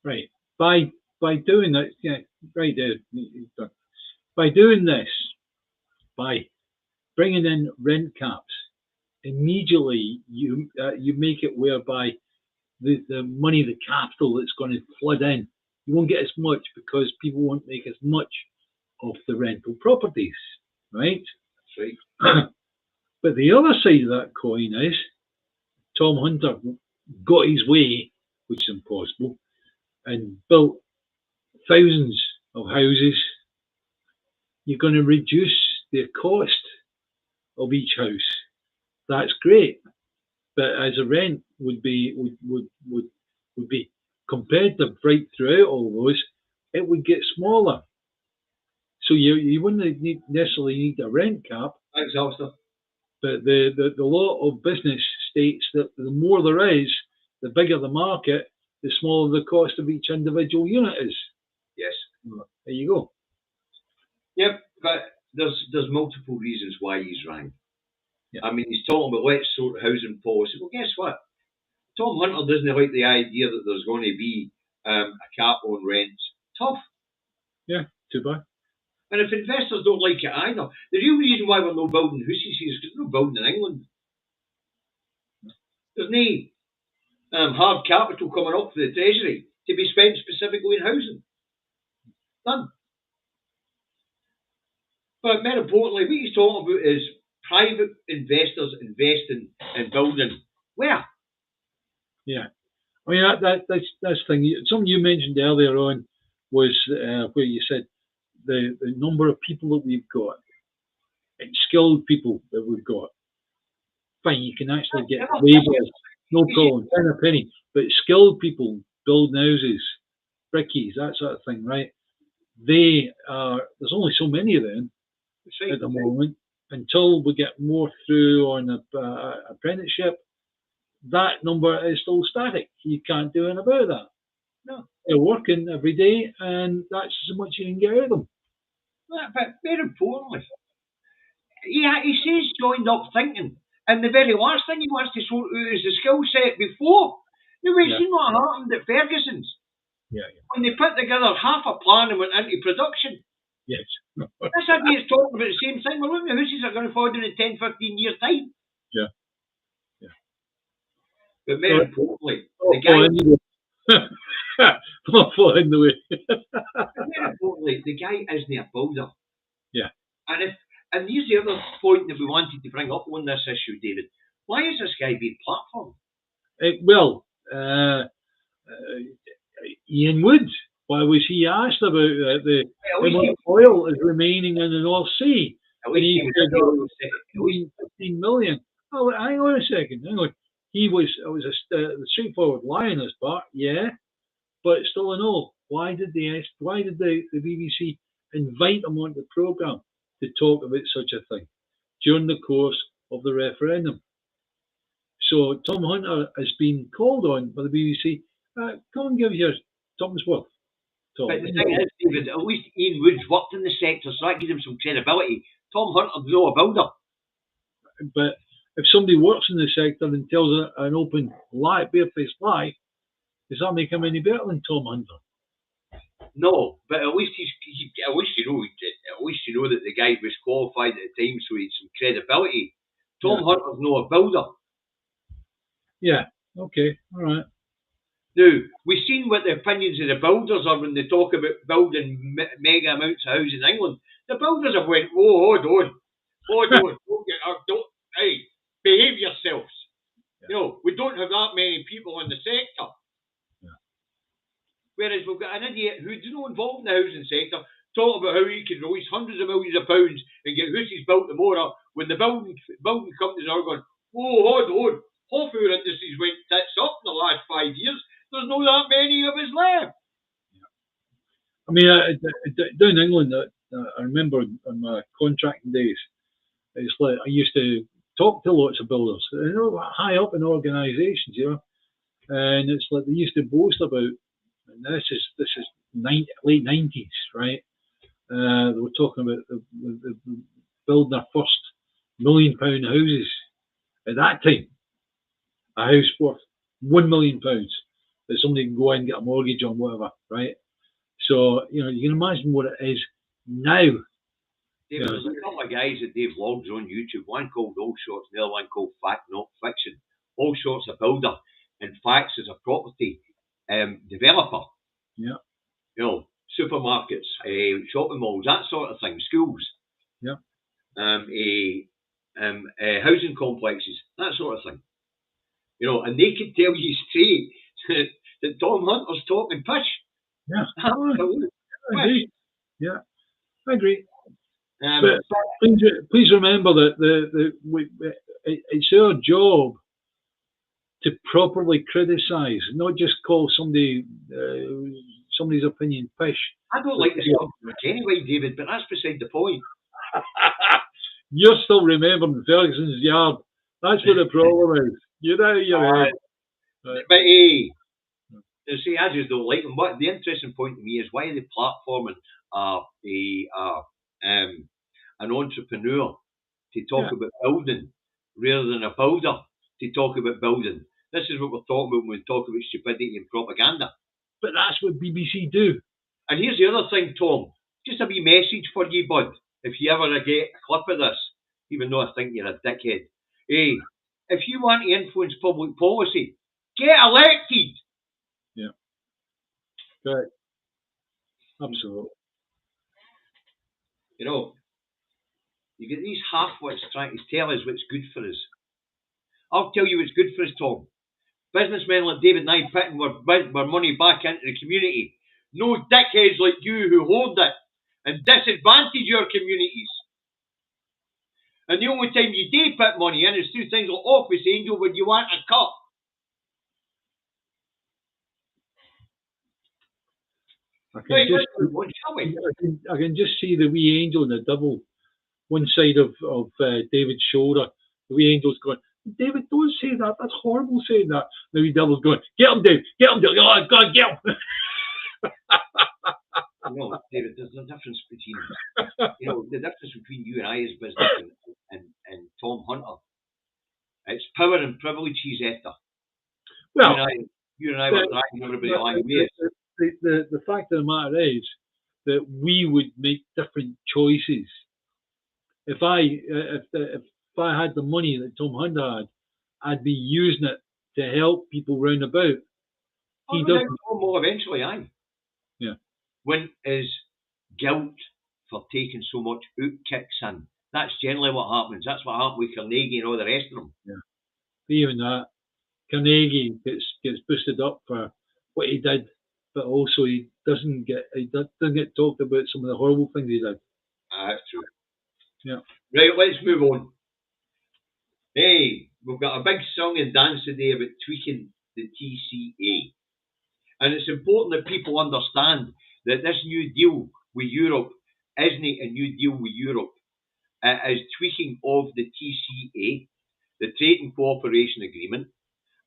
[SPEAKER 2] Right. By by doing that, yeah, right there, by doing this, by bringing in rent caps, immediately you make it whereby the money, the capital that's going to flood in, you won't get as much because people won't make as much of the rental properties, right?
[SPEAKER 1] That's right.
[SPEAKER 2] But the other side of that coin is Tom Hunter got his way, which is impossible, and built thousands of houses. You're going to reduce the cost of each house. That's great, but as a rent would be competitive right throughout all those, it would get smaller. So you wouldn't necessarily need a rent cap.
[SPEAKER 1] Thanks, Alistair.
[SPEAKER 2] But the law of business states that the more there is, the bigger the market, the smaller the cost of each individual unit is.
[SPEAKER 1] Yes.
[SPEAKER 2] There you go.
[SPEAKER 1] Yep, but there's multiple reasons why he's rang.
[SPEAKER 2] Yeah.
[SPEAKER 1] I mean, he's talking about let's sort housing policy. Well, guess what? Tom Hunter doesn't like the idea that there's going to be a cap on rents. Tough.
[SPEAKER 2] Yeah, too bad.
[SPEAKER 1] And if investors don't like it either, the real reason why we're not building houses is because we're not building in England. There's no hard capital coming up for the Treasury to be spent specifically in housing. None. But more importantly, what he's talking about is private investors investing in building. Where?
[SPEAKER 2] Yeah. I mean, that's the thing. Something you mentioned earlier on was where you said the number of people that we've got, and skilled people that we've got. Fine, you can actually get labourers, no problem, ten a penny. But skilled people building houses, brickies, that sort of thing, right? There's only so many of them at the moment. Until we get more through on apprenticeship, that number is still static. You can't do anything about that.
[SPEAKER 1] No.
[SPEAKER 2] They're working every day, and that's as much you can get out of them.
[SPEAKER 1] But very importantly, he says joined up thinking, and the very last thing he wants to sort out is the skill set before. Now, we've seen what happened at Ferguson's.
[SPEAKER 2] Yeah.
[SPEAKER 1] When they put together half a plan and went into production.
[SPEAKER 2] Yes.
[SPEAKER 1] This idea is talking about the same thing. We're looking at houses that are going to fall down in 10, 15 years' time.
[SPEAKER 2] Yeah.
[SPEAKER 1] But more importantly,
[SPEAKER 2] the guy... not falling the way.
[SPEAKER 1] More importantly, the guy isn't a builder.
[SPEAKER 2] Yeah.
[SPEAKER 1] And here's the other point that we wanted to bring up on this issue, David. Why is this guy being platformed?
[SPEAKER 2] Ian Wood. Why was he asked about the oil is remaining in the North Sea? And he said, 15 million. Oh, hang on a second. It was a straightforward lie on his part, yeah, but still a no. Why did the BBC invite him onto the programme to talk about such a thing during the course of the referendum? So Tom Hunter has been called on by the BBC. Come and give your Tom's worth. Tom.
[SPEAKER 1] But the thing is, David, at least Ian Wood's worked in the sector, so that gives him some credibility. Tom Hunter's not a builder.
[SPEAKER 2] But if somebody works in the sector and tells an open lie, barefaced lie, does that make him any better than Tom Hunter?
[SPEAKER 1] No, but at least at least you know that the guy was qualified at the time, so he had some credibility. Tom Hunter's not a builder.
[SPEAKER 2] Yeah. Okay. All right.
[SPEAKER 1] Now, we've seen what the opinions of the builders are when they talk about building mega amounts of houses in England. The builders have went, hold on, hey, behave yourselves. Yeah. We don't have that many people in the sector.
[SPEAKER 2] Yeah.
[SPEAKER 1] Whereas we've got an idiot who's not involved in the housing sector talking about how he can release hundreds of millions of pounds and get houses built tomorrow when the building companies are going, hold on, half our industries went tits up in the last 5 years. There's not that many of us left.
[SPEAKER 2] Yeah. I mean, down in England, I remember on my contracting days, it's like I used to talk to lots of builders, high up in organisations, and it's like they used to boast about, and this is late 90s, right? They were talking about the building their first £1 million houses at that time. A house worth £1 million that somebody can go in and get a mortgage on, whatever, right? So, you can imagine what it is now.
[SPEAKER 1] David, there's a couple of guys that do vlogs on YouTube, one called All Shots, the other one called Fact Not Fiction. All Shots a builder, and Facts is a property developer.
[SPEAKER 2] Yeah.
[SPEAKER 1] Supermarkets, shopping malls, that sort of thing, schools.
[SPEAKER 2] Yeah.
[SPEAKER 1] Housing complexes, that sort of thing. And they could tell you straight that Tom Hunter's talking pish.
[SPEAKER 2] Yeah.
[SPEAKER 1] Absolute
[SPEAKER 2] I agree. Yeah, I agree.
[SPEAKER 1] Um,
[SPEAKER 2] but please remember that it's our job to properly criticise, not just call somebody's opinion pish.
[SPEAKER 1] I don't like the stuff anyway, David, but that's beside the point.
[SPEAKER 2] You're still remembering Ferguson's Yard. That's what the problem is. You're out of your head.
[SPEAKER 1] But you see, I just don't like them. What the interesting point to me is, why are they platforming an entrepreneur to talk about building rather than a builder to talk about building? This is what we're talking about when we talk about stupidity and propaganda.
[SPEAKER 2] But that's what BBC do.
[SPEAKER 1] And here's the other thing, Tom. Just a wee message for you, bud. If you ever get a clip of this, even though I think you're a dickhead. Hey, if you want to influence public policy, get elected.
[SPEAKER 2] Yeah. Right. Absolutely.
[SPEAKER 1] You get these half-wits trying to tell us what's good for us. I'll tell you what's good for us, Tom. Businessmen like David and I putting our money back into the community. No dickheads like you who hoard it and disadvantage your communities. And the only time you do put money in is through things like Office Angel when you want a cut.
[SPEAKER 2] I can just see the wee angel and the devil, one side of David's shoulder. The wee angel's going, David, don't say that. That's horrible saying that. The wee devil's going, get him, Dave. Get him, Dave. Oh, God, get him.
[SPEAKER 1] No, David, there's a difference between, the difference between you and I as business and Tom Hunter. It's power and privilege he's after.
[SPEAKER 2] Well,
[SPEAKER 1] you and I were dragging everybody along with.
[SPEAKER 2] The fact of the matter is that we would make different choices. If I had the money that Tom Hunter had, I'd be using it to help people round about. He doesn't.
[SPEAKER 1] Well, eventually, aye.
[SPEAKER 2] Yeah.
[SPEAKER 1] When his guilt for taking so much out kicks in, that's generally what happens. That's what happened with Carnegie and all the rest of them.
[SPEAKER 2] Yeah. Even that, Carnegie gets boosted up for what he did, but also he doesn't get talked about some of the horrible things he did.
[SPEAKER 1] That's true.
[SPEAKER 2] Yeah.
[SPEAKER 1] Right, let's move on. Hey, we've got a big song and dance today about tweaking the TCA. And it's important that people understand that this new deal with Europe isn't a new deal with Europe. It is tweaking of the TCA, the Trade and Cooperation Agreement.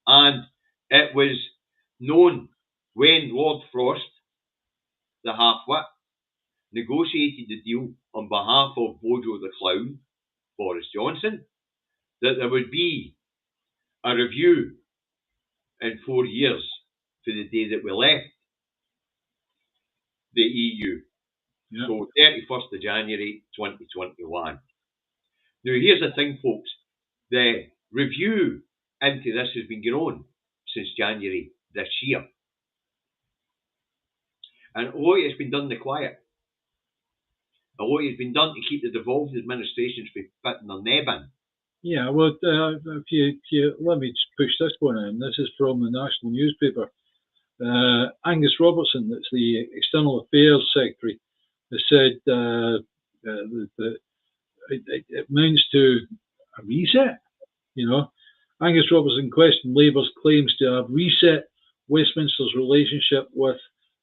[SPEAKER 1] And it was known when Lord Frost, the half-wit, negotiated the deal on behalf of Bojo the Clown, Boris Johnson, that there would be a review in 4 years for the day that we left the EU.
[SPEAKER 2] Yeah.
[SPEAKER 1] So 31st of January 2021. Now here's the thing, folks. The review into this has been going on since January this year. And a lot of it's been done in the quiet. A lot of it's been done to keep the devolved administrations from putting their neb in.
[SPEAKER 2] Yeah, well, if you let me push this one in. This is from the national newspaper. Angus Robertson, that's the External Affairs Secretary, has said that it amounts to a reset. Angus Robertson questioned Labour's claims to have reset Westminster's relationship with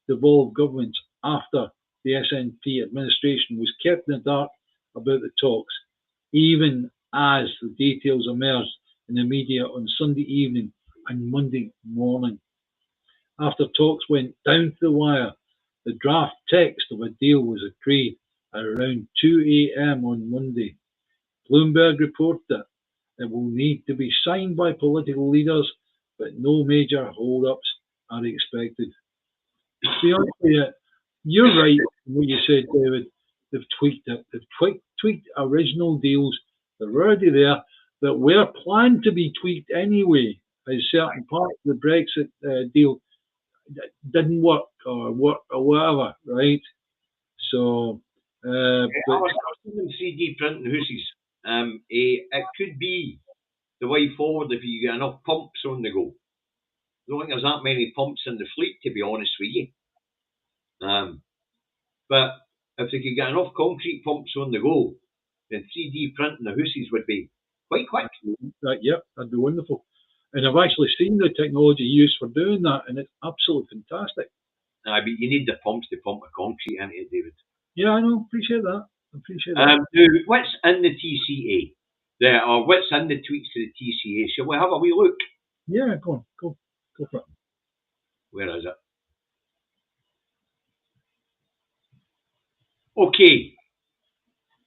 [SPEAKER 2] devolved governments after the SNP administration was kept in the dark about the talks, even as the details emerged in the media on Sunday evening and Monday morning. After talks went down to the wire, the draft text of a deal was agreed at around 2 a.m. on Monday. Bloomberg reported that it will need to be signed by political leaders, but no major hold-ups are expected. To be honest with you, you're right in what you said, David. They've tweaked it. They've tweaked original deals that were already there, that were planned to be tweaked anyway, as certain parts of the Brexit deal didn't work or whatever, right? So, but
[SPEAKER 1] I was thinking 3D printing hooses. It could be the way forward if you get enough pumps on the go. I don't think there's that many pumps in the fleet, to be honest with you. But if they could get enough concrete pumps on the go, then 3D printing the hooses would be quite quick.
[SPEAKER 2] yep, that'd be wonderful. And I've actually seen the technology used for doing that, and it's absolutely fantastic.
[SPEAKER 1] But you need the pumps to pump the concrete into it, David.
[SPEAKER 2] Yeah, I know. Appreciate that.
[SPEAKER 1] Now, what's in the TCA? Or what's in the tweaks to the TCA? Shall we have a wee look?
[SPEAKER 2] Yeah, go for it.
[SPEAKER 1] Where is it? Okay.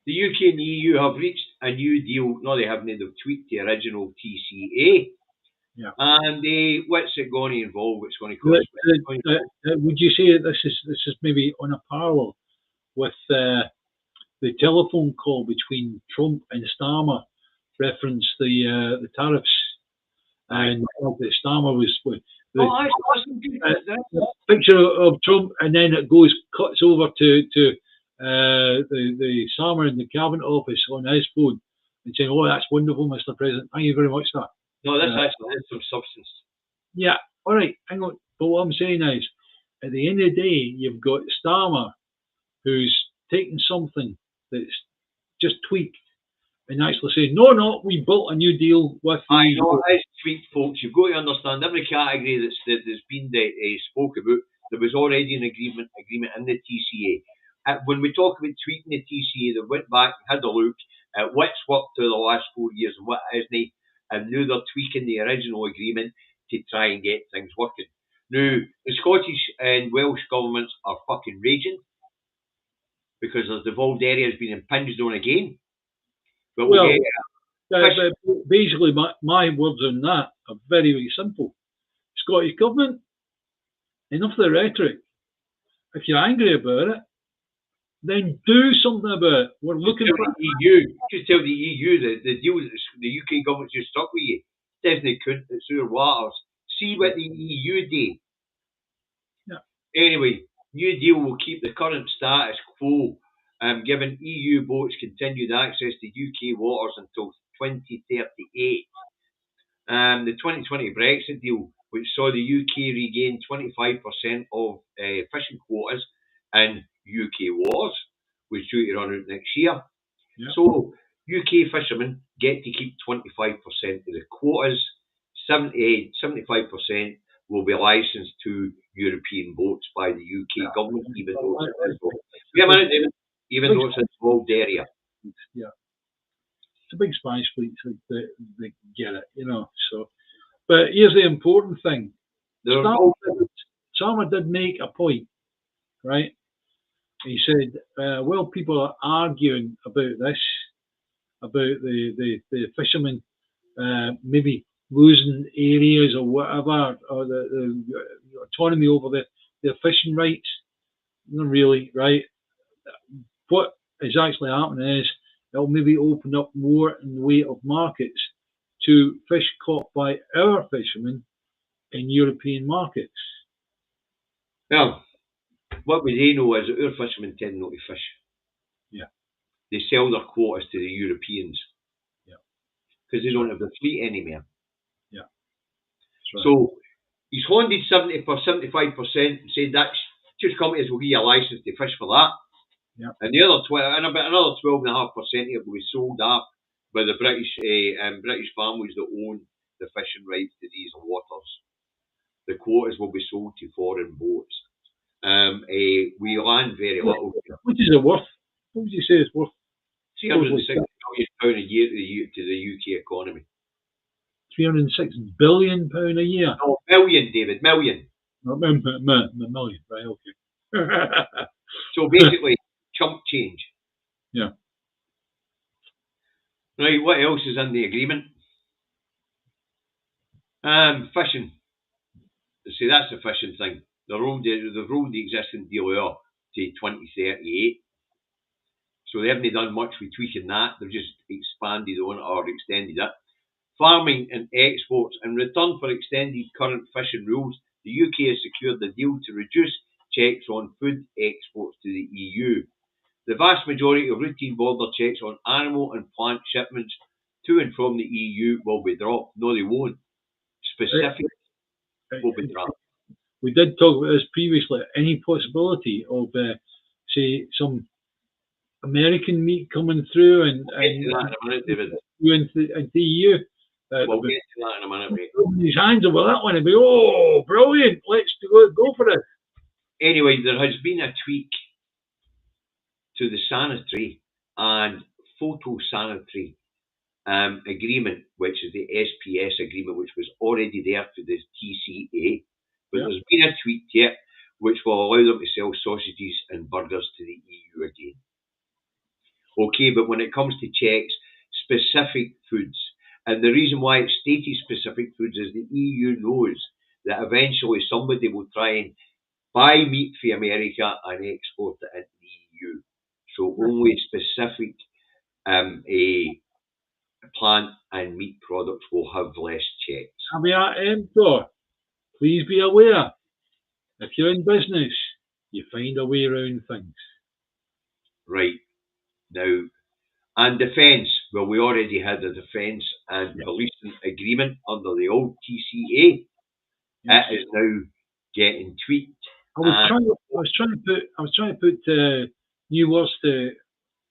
[SPEAKER 1] The UK and the EU have reached a new deal. No, they haven't. They've tweaked the original TCA.
[SPEAKER 2] Yeah.
[SPEAKER 1] And what's it going to involve? What's going to cost?
[SPEAKER 2] Would you say that this is maybe on a parallel with the telephone call between Trump and Starmer, reference the tariffs, and the Starmer was with the picture of Trump, and then it cuts over to the Starmer in the cabinet office on his phone and saying, "Oh, that's wonderful, Mr. President. Thank you very much, sir."
[SPEAKER 1] No, this actually has some substance.
[SPEAKER 2] Yeah, all right, hang on. But what I'm saying is, at the end of the day, you've got Starmer, who's taking something that's just tweaked and actually saying, no, we built a new deal with the...
[SPEAKER 1] I know, it is tweaked, folks. You've got to understand, every category that's been spoke about, there was already an agreement in the TCA. When we talk about tweaking the TCA, they went back and had a look at what's worked through the last 4 years and what hasn't, and now they're tweaking the original agreement to try and get things working. Now, the Scottish and Welsh governments are fucking raging because there's devolved areas being impinged on again. But
[SPEAKER 2] basically, my words on that are very, very simple. Scottish government, enough of the rhetoric. If you're angry about it, then do something about it. We're looking for
[SPEAKER 1] the EU. Just tell the EU the deal that the UK government just stuck with you. Definitely couldn't. It's their waters. See what the EU did.
[SPEAKER 2] Yeah.
[SPEAKER 1] Anyway, new deal will keep the current status quo, giving EU boats continued access to UK waters until 2038. The 2020 Brexit deal, which saw the UK regain 25% of fishing quotas in UK waters, was due to run out next year.
[SPEAKER 2] Yeah.
[SPEAKER 1] So UK fishermen get to keep 25% of the quotas. 75% will be licensed to European boats by the UK government, even though it's a devolved area.
[SPEAKER 2] Yeah. It's a big Spanish fleet, so they get it, So, but here's the important thing. Starmer did make a point, right? He said, well, people are arguing about this, about the fishermen maybe losing areas or whatever, or the autonomy over their fishing rights. Not really, right? What is actually happening is it'll maybe open up more in the way of markets to fish caught by our fishermen in European markets.
[SPEAKER 1] Well, what we do know is that our fishermen tend not to fish.
[SPEAKER 2] Yeah.
[SPEAKER 1] They sell their quotas to the Europeans.
[SPEAKER 2] Yeah.
[SPEAKER 1] Because they don't have the fleet anymore.
[SPEAKER 2] Yeah. Right.
[SPEAKER 1] So he's hounded 75% and said that's just companies will give you a license to fish for that.
[SPEAKER 2] Yeah.
[SPEAKER 1] And the other about another 12.5% here will be sold off by the British families that own the fishing rights to these waters. The quotas will be sold to foreign boats. We land very little.
[SPEAKER 2] What is it worth? What would you say it's worth?
[SPEAKER 1] £360 million a year to the UK economy.
[SPEAKER 2] £306 billion a year?
[SPEAKER 1] No, million, David, million.
[SPEAKER 2] Million, right, okay.
[SPEAKER 1] So basically, chump change.
[SPEAKER 2] Yeah.
[SPEAKER 1] Right, what else is in the agreement? Fishing. See, that's the fishing thing. They've rolled the existing deal out. to 2038. So they haven't done much with tweaking that. They've just expanded on it or extended it. Farming and exports. In return for extended current fishing rules, the UK has secured the deal to reduce checks on food exports to the EU. The vast majority of routine border checks on animal and plant shipments to and from the EU will be dropped. No, they won't. Specific will be dropped.
[SPEAKER 2] We did talk about this previously. Any possibility of, say, some American meat coming through and into the EU?
[SPEAKER 1] We'll get to that in a minute, mate.
[SPEAKER 2] His hands over that one and be, oh, brilliant, let's go for it.
[SPEAKER 1] Anyway, there has been a tweak to the sanitary and photosanitary agreement, which is the SPS agreement, which was already there for the TCA. But there's been a tweak to it, which will allow them to sell sausages and burgers to the EU again. Okay, but when it comes to checks, specific foods, and the reason why it's stated specific foods is the EU knows that eventually somebody will try and buy meat for America and export it into the EU. So only specific plant and meat products will have less checks.
[SPEAKER 2] Emperor, please be aware, if you're in business, you find a way around things.
[SPEAKER 1] Right. Now, and defence. Well, we already had a defence and policing agreement under the old TCA. It is now getting tweaked.
[SPEAKER 2] I was trying to put new words to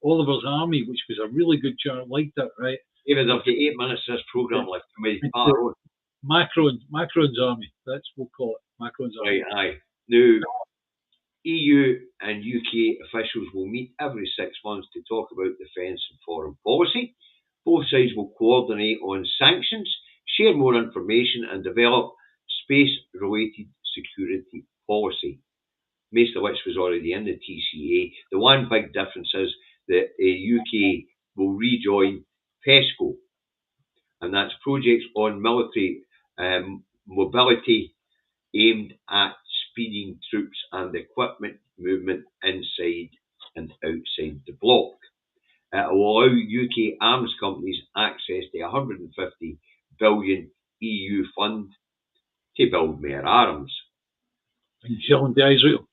[SPEAKER 2] Oliver's Army, which was a really good chart. I liked that, right?
[SPEAKER 1] David, I've got 8 minutes of this programme left.
[SPEAKER 2] Macron's Army. That's what we'll call it. Macron's Army.
[SPEAKER 1] Right, aye. Now, EU and UK officials will meet every 6 months to talk about defence and foreign policy. Both sides will coordinate on sanctions, share more information and develop space-related security policy. Most of which was already in the TCA. The one big difference is that the UK will rejoin PESCO, and that's projects on military mobility aimed at speeding troops and equipment movement inside and outside the bloc. It will allow UK arms companies access to £150 billion EU fund to build more arms.
[SPEAKER 2] And selling to Israel.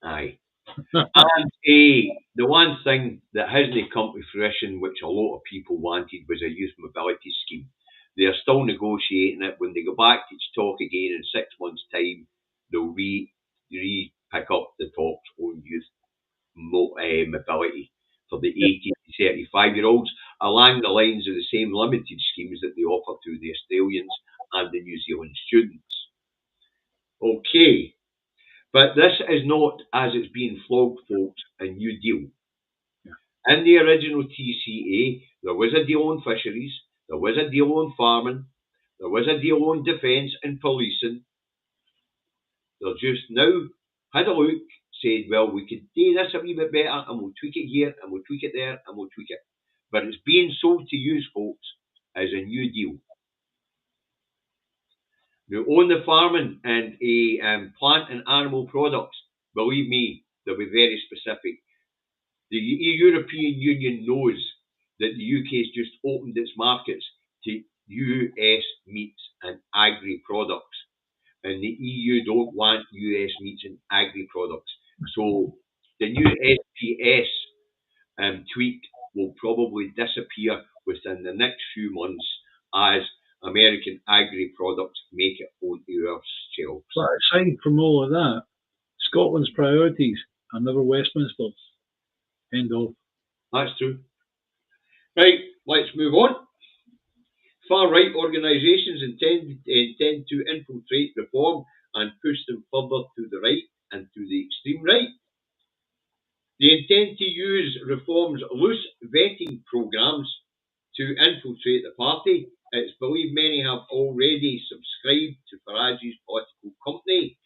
[SPEAKER 1] Aye. And the one thing that hasn't come to fruition, which a lot of people wanted, was a youth mobility scheme. They are still negotiating it. When they go back to talk again in 6 months' time, they'll pick up the talks on youth mobility for the 18 to 35-year-olds, along the lines of the same limited schemes that they offer to the Australians and the New Zealand students. Okay. But this is not, as it's being flogged, folks, a new deal. Yeah. In the original TCA, there was a deal on fisheries, there was a deal on farming, there was a deal on defence and policing. They're just now had a look, said, well, we could do this a wee bit better, and we'll tweak it here, and we'll tweak it there, and we'll tweak it. But it's being sold to you, folks, as a new deal. Now, on the farming and plant and animal products, believe me, they'll be very specific. The European Union knows that the UK has just opened its markets to US meats and agri products, and the EU don't want US meats and agri products. So the new SPS tweak will probably disappear within the next few months as American agri products make it onto our shelves.
[SPEAKER 2] But aside from all of that, Scotland's priorities are never Westminster's. End of.
[SPEAKER 1] That's true. Right, let's move on. Far-right organisations intend to infiltrate reform and push them further to the right and to the extreme right. They intend to use reform's loose vetting programmes to infiltrate the party. It's believed many have already subscribed to Farage's political company.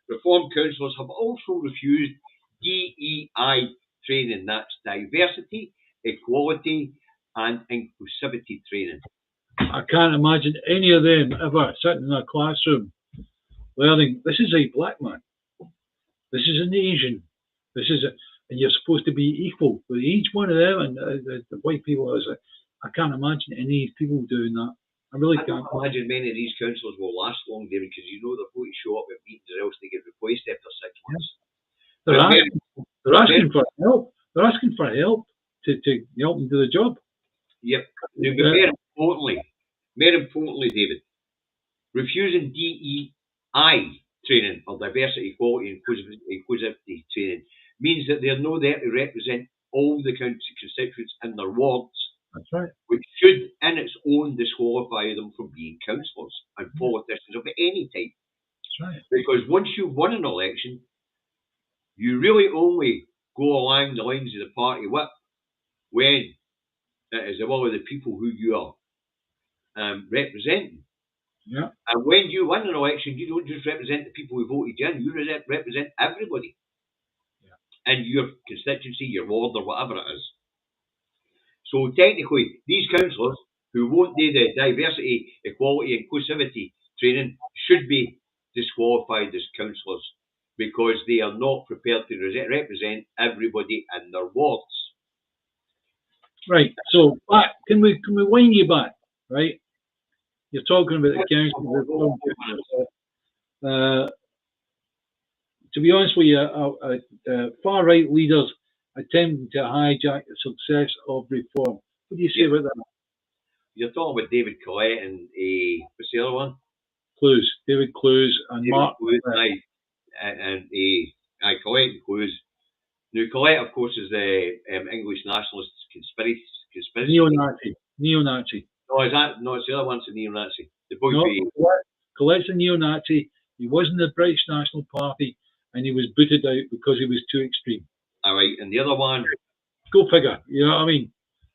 [SPEAKER 1] Reform councillors have also refused DEI training, that's diversity, equality and inclusivity training.
[SPEAKER 2] I can't imagine any of them ever sitting in a classroom learning, this is a black man. This is an Asian. This is and you're supposed to be equal with each one of them. And the white people, I can't imagine any of these people doing that. I really
[SPEAKER 1] I
[SPEAKER 2] can't.
[SPEAKER 1] don't imagine many of these councillors will last long, David, because you know they're going to show up at meetings or else they get replaced after 6 months.
[SPEAKER 2] They're asking for help. They're asking for help to help them do the job.
[SPEAKER 1] Yep. Now, more importantly, David, refusing DEI training or diversity, equality, and inclusivity training means that they're not there to represent all the constituents in their wards.
[SPEAKER 2] That's right.
[SPEAKER 1] Which should, in its own, disqualify them from being councillors and politicians of any type.
[SPEAKER 2] That's right.
[SPEAKER 1] Because once you've won an election, you really only go along the lines of the party whip when it is the will of the people who you are representing.
[SPEAKER 2] Yeah.
[SPEAKER 1] And when you win an election, you don't just represent the people who voted you in, you represent everybody. Yeah. In your constituency, your ward, or whatever it is. So technically, these councillors who won't do the diversity, equality, inclusivity training should be disqualified as councillors because they are not prepared to represent everybody in their wards.
[SPEAKER 2] Right. So back, can we wind you back? Right. You're talking about the council. To be honest with you, far right leaders attempting to hijack the success of reform. What do you say about that?
[SPEAKER 1] You're talking about David Collette and what's the other one?
[SPEAKER 2] Clues. David Clues and
[SPEAKER 1] David
[SPEAKER 2] Mark.
[SPEAKER 1] Clues, and Collette and Clues. Now, Collette, of course, is the English nationalist conspiracy.
[SPEAKER 2] Neo-Nazi.
[SPEAKER 1] No, is that? No, it's the other one's a neo-Nazi. The boy
[SPEAKER 2] Collette's a neo-Nazi. He wasn't the British National Party, and he was booted out because he was too extreme.
[SPEAKER 1] All right, and the other one.
[SPEAKER 2] Go figure. You know what I mean?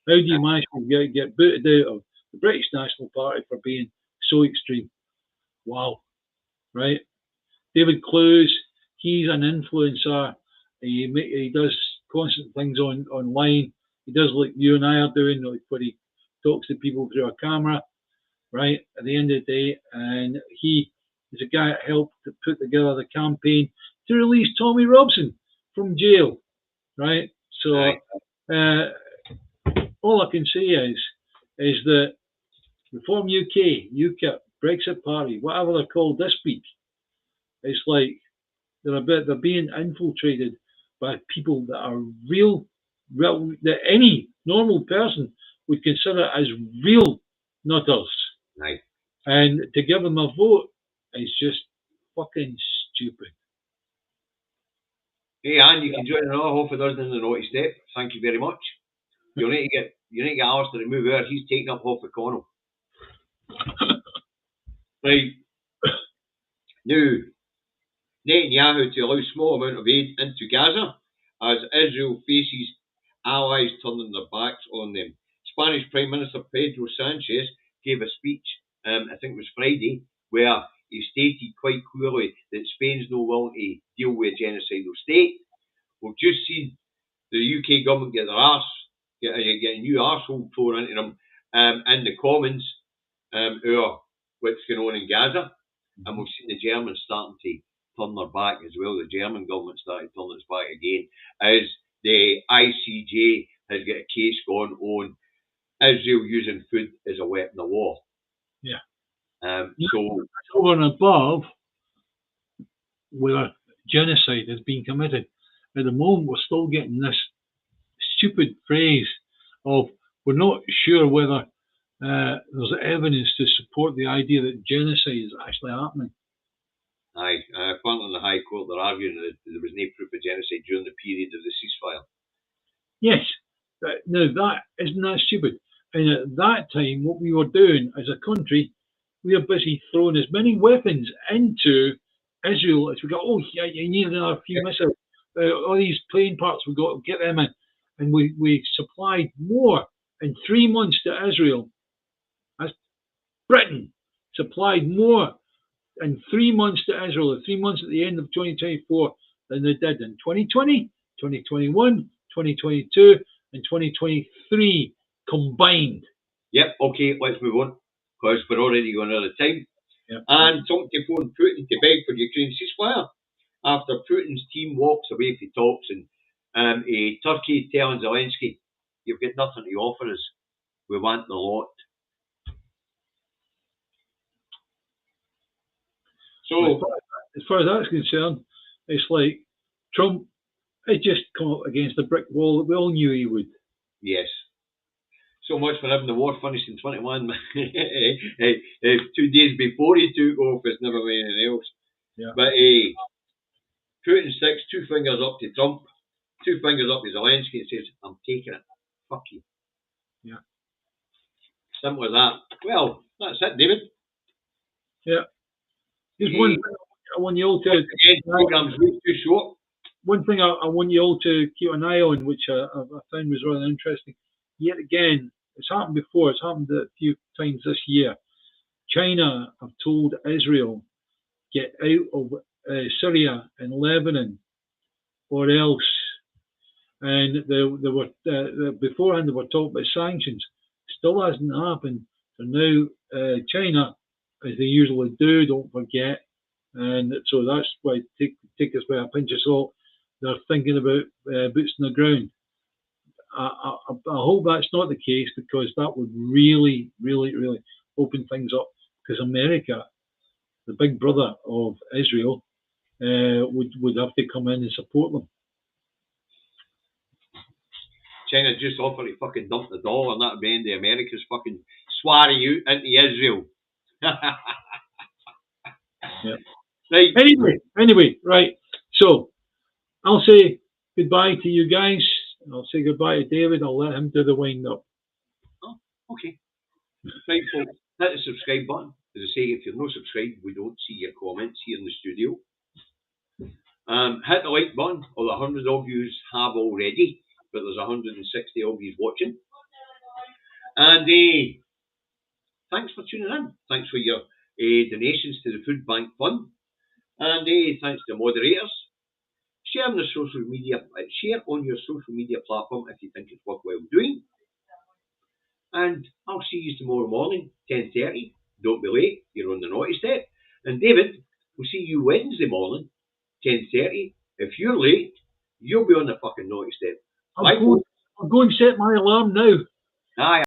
[SPEAKER 2] How do you manage to get booted out of the British National Party for being so extreme? Wow. Right? David Clues, he's an influencer. He does constant things online. He does like you and I are doing, like where he talks to people through a camera, right? At the end of the day, and he is a guy that helped to put together the campaign to release Tommy Robson from jail, right? So all I can say is that Reform UK, UKIP, Brexit Party, whatever they're called this week, it's like they're being infiltrated by people that are real, that any normal person would consider as real nutters.
[SPEAKER 1] Right.
[SPEAKER 2] And to give them a vote is just fucking stupid.
[SPEAKER 1] Hey, Anne, you can join another half a dozen in the naughty step. Thank you very much. You need to get Alistair to move out. He's taking up half the corner. Right. Now, Netanyahu to allow small amount of aid into Gaza as Israel faces allies turning their backs on them. Spanish Prime Minister Pedro Sanchez gave a speech, I think it was Friday, where he stated quite clearly that Spain's no willing to deal with a genocidal state. We've just seen the UK government get a new arsehole thrown into them in the Commons over what's going on in Gaza. And we've seen the Germans starting to turn their back as well. The German government started turning its back again as the ICJ has got a case going on Israel using food as a weapon of war.
[SPEAKER 2] Yeah.
[SPEAKER 1] So
[SPEAKER 2] over and above where genocide has been committed. At the moment, we're still getting this stupid phrase of we're not sure whether there's evidence to support the idea that genocide is actually happening.
[SPEAKER 1] Aye, apparently in the High Court they're arguing that there was no proof of genocide during the period of the ceasefire.
[SPEAKER 2] Yes. Now isn't that stupid? And at that time, what we were doing as a country, we were busy throwing as many weapons into Israel as we got. Oh, yeah, you need another few missiles. All these plane parts, we got to get them in. And we supplied more in 3 months to Israel. As Britain supplied more in 3 months to Israel, 3 months at the end of 2024 than they did in 2020, 2021, 2022, and 2023 combined.
[SPEAKER 1] Yep, okay, let's move on, because we're already going out of time.
[SPEAKER 2] Yep.
[SPEAKER 1] And talking to phone Putin to beg for Ukraine ceasefire. after Putin's team walks away from talks and Turkey telling Zelensky, you've got nothing to offer us. We want the lot. So,
[SPEAKER 2] as far as that's concerned, it's like Trump, it just come up against a brick wall that we all knew he would.
[SPEAKER 1] yes. So much for having the war finished in 21. 2 days before he took office, never mind anything else.
[SPEAKER 2] Yeah.
[SPEAKER 1] But Putin sticks 2 fingers up to Trump, 2 fingers up to Zelensky and says, I'm taking it. Fuck you.
[SPEAKER 2] Yeah.
[SPEAKER 1] Simple as that. Well, that's it, David.
[SPEAKER 2] Yeah. Just one thing I want you all to...
[SPEAKER 1] The programme's way too short.
[SPEAKER 2] One thing I want you all to keep an eye on, which I found was rather interesting. Yet again, it's happened before. It's happened a few times this year. China have told Israel, get out of Syria and Lebanon, or else. And they were beforehand they were talking about sanctions. Still hasn't happened. So now China, as they usually do, don't forget. And so that's why take us by a pinch of salt. They're thinking about boots on the ground. I hope that's not the case, because that would really, really, really open things up. Because America, the big brother of Israel, would have to come in and support them.
[SPEAKER 1] China just offered to fucking dump the dollar, and that would be end of America's fucking swearing you into Israel.
[SPEAKER 2] Yeah.
[SPEAKER 1] Right.
[SPEAKER 2] Anyway, right. So I'll say goodbye to you guys. I'll say goodbye to David. I'll let him do the wind up.
[SPEAKER 1] Oh, okay. Right, folks. Hit the subscribe button. As I say, if you're not subscribed, we don't see your comments here in the studio. Hit the like button. All the 100 of you have already, but there's 160 of you watching. And thanks for tuning in. Thanks for your donations to the Food Bank Fund. And thanks to the moderators. Share on the social media. Share on your social media platform if you think it's worthwhile doing. And I'll see you tomorrow morning, 10:30. Don't be late. You're on the naughty step. And David, we'll see you Wednesday morning, 10:30. If you're late, you'll be on the fucking naughty step.
[SPEAKER 2] I'll go and set my alarm now.
[SPEAKER 1] Aye.